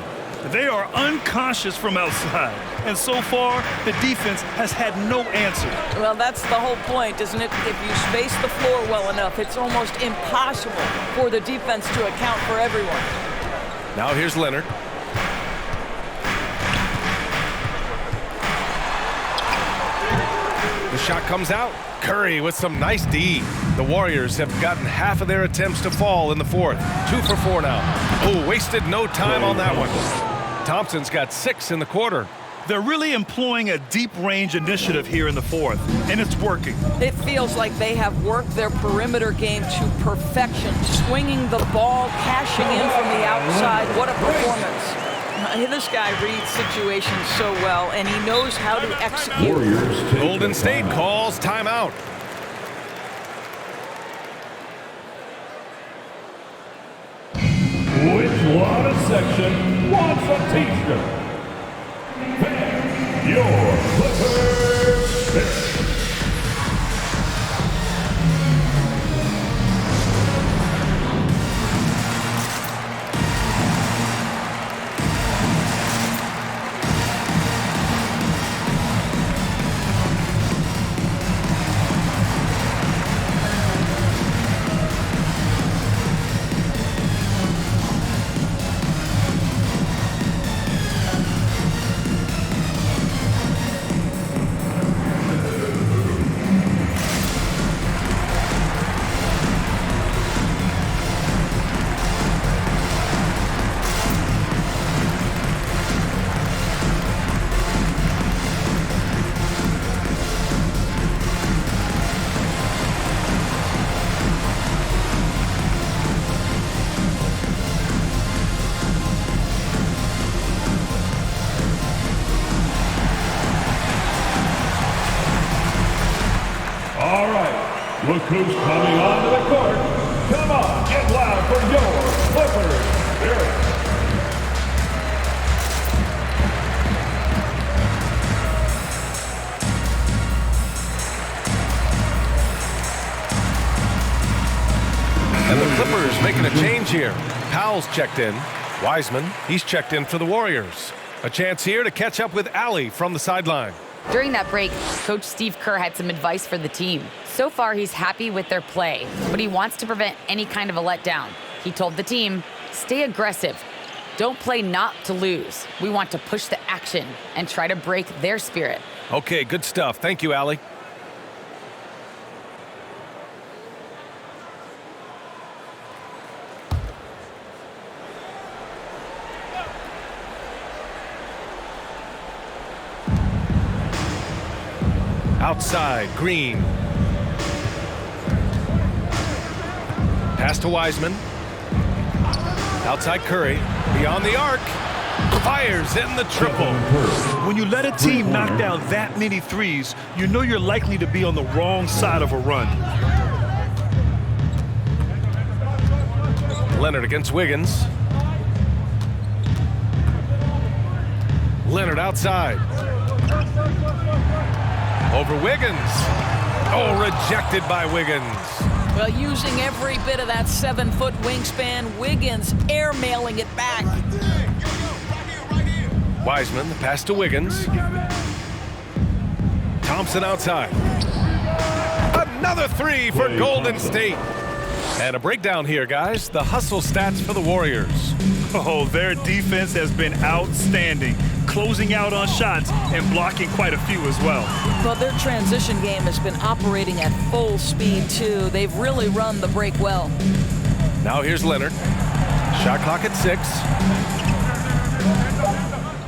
F: They are unconscious from outside. And so far, the defense has had no answer.
E: Well, that's the whole point, isn't it? If you space the floor well enough, it's almost impossible for the defense to account for everyone.
B: Now here's Leonard. The shot comes out. Curry with some nice D. The Warriors have gotten half of their attempts to fall in the 4th. 2 for 4 now. Oh, wasted no time on that one. Thompson's got 6 in the quarter.
F: They're really employing a deep range initiative here in the 4th, and it's working.
E: It feels like they have worked their perimeter game to perfection, swinging the ball, cashing in from the outside. What a performance. This guy reads situations so well, and he knows how to execute.
B: Golden State calls timeout.
G: Which water section wants a t-shirt? Your Clippers pick. Look who's coming onto the court. Come on, get loud for your Clippers. Dirk.
B: And the Clippers making a change here. Powell's checked in. Wiseman, he's checked in for the Warriors. A chance here to catch up with Allie from the sideline.
C: During that break, Coach Steve Kerr had some advice for the team. So far, he's happy with their play, but he wants to prevent any kind of a letdown. He told the team, stay aggressive. Don't play not to lose. We want to push the action and try to break their spirit.
B: Okay, good stuff. Thank you, Allie. Outside, Green. Pass to Wiseman. Outside Curry. Beyond the arc. Fires in the triple.
F: When you let a team knock down that many threes, you know you're likely to be on the wrong side of a run.
B: Leonard against Wiggins. Leonard outside. Over Wiggins. Oh, rejected by Wiggins.
E: Well, using every bit of that 7-foot wingspan, Wiggins airmailing it back.
B: Wiseman, the pass to Wiggins. Thompson outside. Another three for Golden State. And a breakdown here, guys. The hustle stats for the Warriors.
F: Oh, their defense has been outstanding, closing out on shots and blocking quite a few as well.
E: Well, their transition game has been operating at full speed, too. They've really run the break well.
B: Now here's Leonard. Shot clock at 6.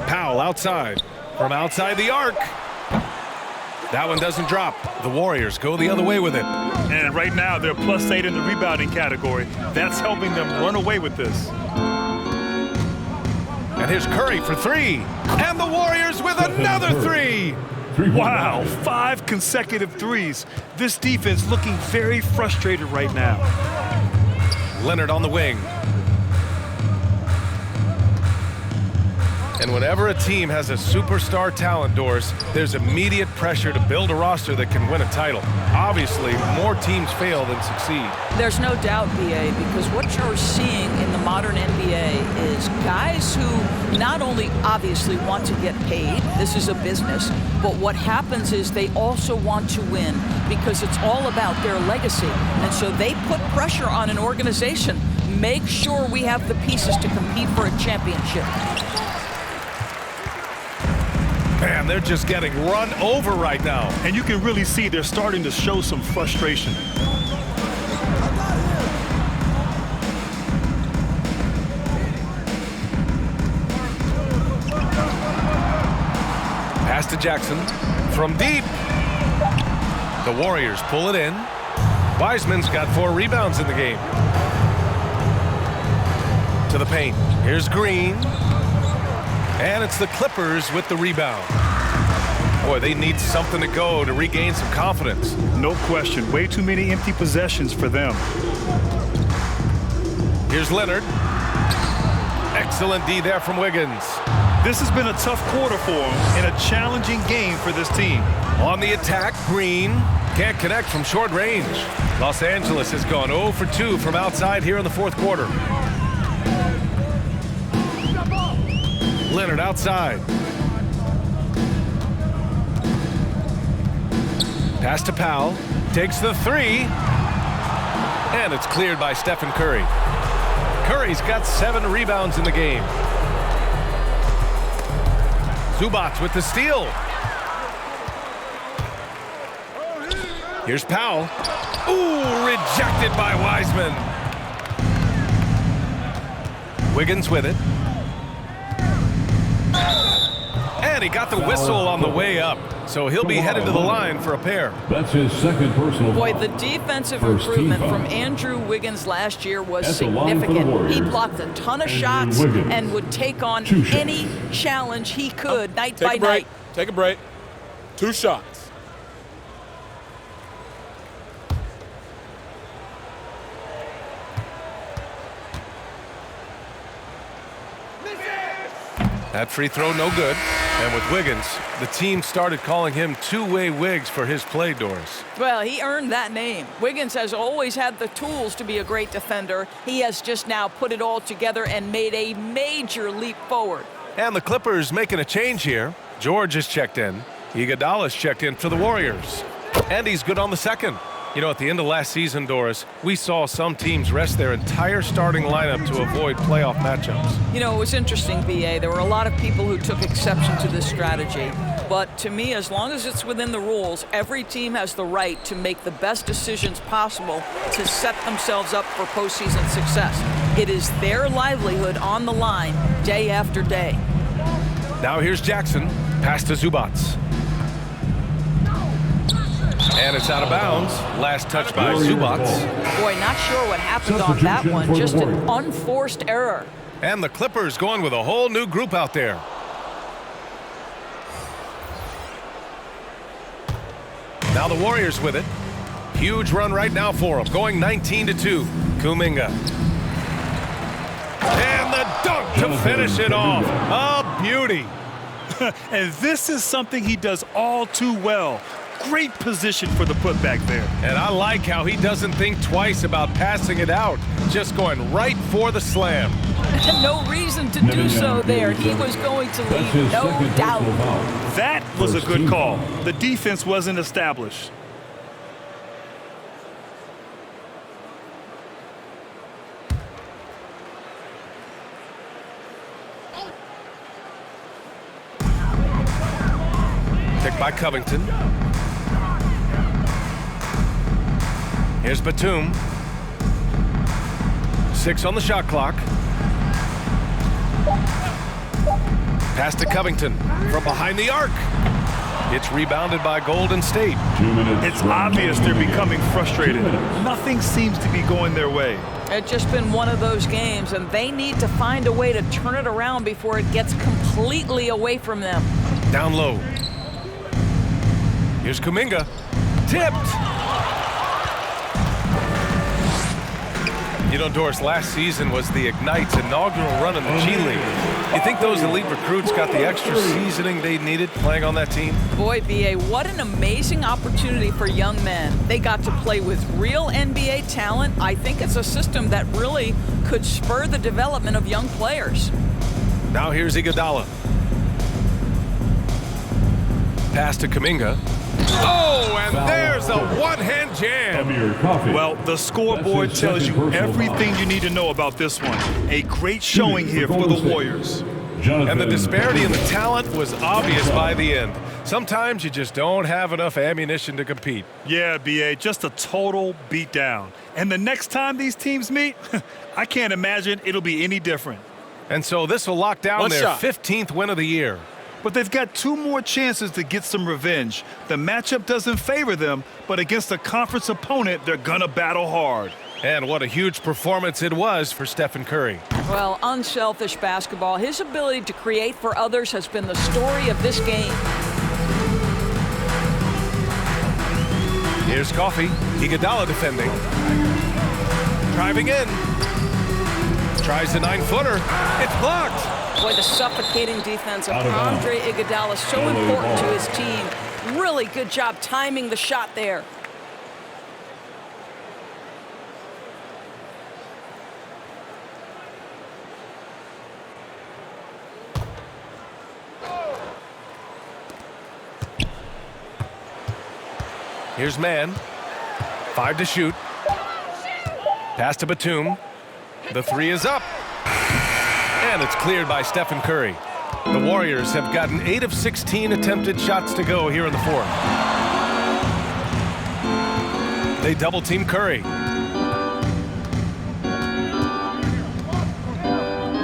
B: Powell outside. From outside the arc. That one doesn't drop. The Warriors go the other way with it.
F: And right now, they're +8 in the rebounding category. That's helping them run away with this.
B: And here's Curry for 3. And the Warriors with another 3.
F: Wow, 5 consecutive threes. This defense looking very frustrated right now.
B: Leonard on the wing. And whenever a team has a superstar talent, Doris, there's immediate pressure to build a roster that can win a title. Obviously, more teams fail than succeed.
E: There's no doubt, BA, because what you're seeing in the modern NBA is guys who not only obviously want to get paid, this is a business, but what happens is they also want to win because it's all about their legacy. And so they put pressure on an organization. Make sure we have the pieces to compete for a championship.
B: Man, they're just getting run over right now.
F: And you can really see they're starting to show some frustration.
B: Pass to Jackson from deep. The Warriors pull it in. Wiseman's got 4 rebounds in the game. To the paint. Here's Green. And it's the Clippers with the rebound. Boy, they need something to go to regain some confidence.
F: No question. Way too many empty possessions for them.
B: Here's Leonard. Excellent D there from Wiggins.
F: This has been a tough quarter for them and a challenging game for this team.
B: On the attack, Green can't connect from short range. Los Angeles has gone 0 for 2 from outside here in the 4th quarter. Leonard outside. Pass to Powell. Takes the 3. And it's cleared by Stephen Curry. Curry's got 7 rebounds in the game. Zubac with the steal. Here's Powell. Ooh, rejected by Wiseman. Wiggins with it. And he got the whistle on the way up. So he'll be headed to the line for a pair.
G: That's his second personal
E: Boy,
G: foul.
E: the defensive
G: First team
E: improvement
G: foul.
E: from Andrew Wiggins last year was
G: At the line for the
E: significant.
G: Warriors,
E: He blocked a ton of
G: Andrew
E: shots
G: Wiggins.
E: and would take on
G: 2 shots.
E: any challenge he could night
A: Take
E: by
A: a break.
E: night.
A: Take a break. 2 shots.
B: That free throw no good. And with Wiggins, the team started calling him two-way Wiggs for his play, Doris.
E: Well, he earned that name. Wiggins has always had the tools to be a great defender. He has just now put it all together and made a major leap forward.
B: And the Clippers making a change here. George is checked in. Iguodala's checked in for the Warriors. And he's good on the second. You know, at the end of last season, Doris, we saw some teams rest their entire starting lineup to avoid playoff matchups.
E: You know, it was interesting, B.A. There were a lot of people who took exception to this strategy. But to me, as long as it's within the rules, every team has the right to make the best decisions possible to set themselves up for postseason success. It is their livelihood on the line day after day.
B: Now here's Jackson. Pass to Zubats. And it's out of bounds. Last touch by Zubats.
E: Boy, not sure what happened on that one. Just an unforced error.
B: And the Clippers going with a whole new group out there. Now the Warriors with it. Huge run right now for them. Going 19-2. Kuminga. And the dunk to finish it off. A beauty.
F: And this is something he does all too well. Great position for the putback there.
B: And I like how he doesn't think twice about passing it out. Just going right for the slam.
E: No reason to do so there. He was going to leave, no doubt.
F: That was a good call. The defense wasn't established.
B: Picked by Covington. Here's Batum. 6 on the shot clock. Pass to Covington from behind the arc. It's rebounded by Golden State.
F: It's obvious they're becoming frustrated. Nothing seems to be going their way.
E: It's just been one of those games, and they need to find a way to turn it around before it gets completely away from them.
B: Down low. Here's Kuminga. Tipped. You know, Doris, last season was the Ignite's inaugural run in the G League. You think those elite recruits got the extra seasoning they needed playing on that team?
E: Boy, B.A., what an amazing opportunity for young men. They got to play with real NBA talent. I think it's a system that really could spur the development of young players.
B: Now here's Iguodala. Pass to Kuminga. Oh, and there's a one-hand jam.
F: Well, the scoreboard tells you everything you need to know about this one. A great showing here for the Warriors.
B: And the disparity in the talent was obvious by the end. Sometimes you just don't have enough ammunition to compete.
F: Yeah, B.A., just a total beatdown. And the next time these teams meet, I can't imagine it'll be any different.
B: And so this will lock down their 15th win of the year.
F: But they've got 2 more chances to get some revenge. The matchup doesn't favor them, but against a conference opponent, they're gonna battle hard.
B: And what a huge performance it was for Stephen Curry.
E: Well, unselfish basketball. His ability to create for others has been the story of this game.
B: Here's Coffey. Iguodala defending. Driving in. Tries the 9-footer. It's blocked.
E: Boy, the suffocating defense of Andre Iguodala, so important to his team. Really good job timing the shot there.
B: Here's Mann. 5 to shoot. Pass to Batum. The 3 is up. And it's cleared by Stephen Curry. The Warriors have gotten 8 of 16 attempted shots to go here in the 4th. They double-team Curry.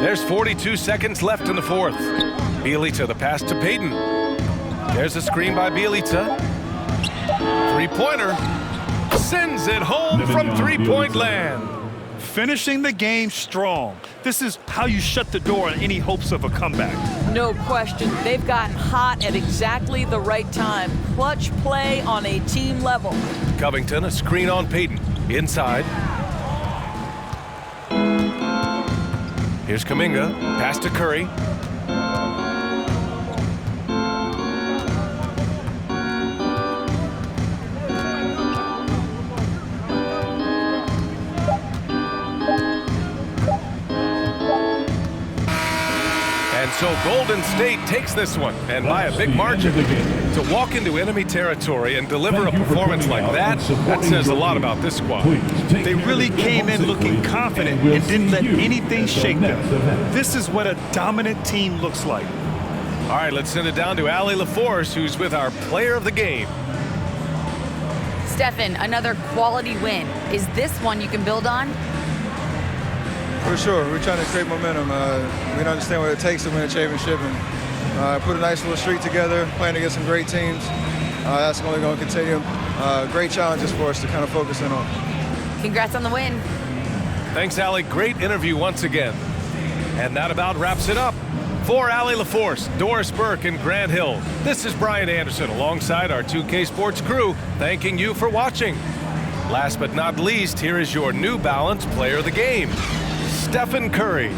B: There's 42 seconds left in the 4th. Bjelica, the pass to Payton. There's a screen by Bjelica. 3-pointer. Sends it home from three-point land.
F: Finishing the game strong. This is how you shut the door on any hopes of a comeback.
E: No question. They've gotten hot at exactly the right time. Clutch play on a team level.
B: Covington, a screen on Payton. Inside. Here's Kuminga. Pass to Curry. Golden State takes this one, and by a big margin. To walk into enemy territory and deliver a performance like that says a lot about this squad.
F: They really came in looking confident and didn't let anything shake them. This is what a dominant team looks like.
B: All right, let's send it down to Allie LaForce, who's with our player of the game.
C: Stephen, another quality win. Is this one you can build on?
K: For sure. We're trying to create momentum. We understand what it takes to win a championship, and put a nice little streak together, playing against some great teams. That's only going to continue. Great challenges for us to kind of focus in on.
C: Congrats on the win.
B: Thanks, Allie. Great interview once again. And that about wraps it up. For Allie LaForce, Doris Burke, and Grant Hill, this is Brian Anderson alongside our 2K Sports crew, thanking you for watching. Last but not least, here is your New Balance player of the game, Stephen Curry.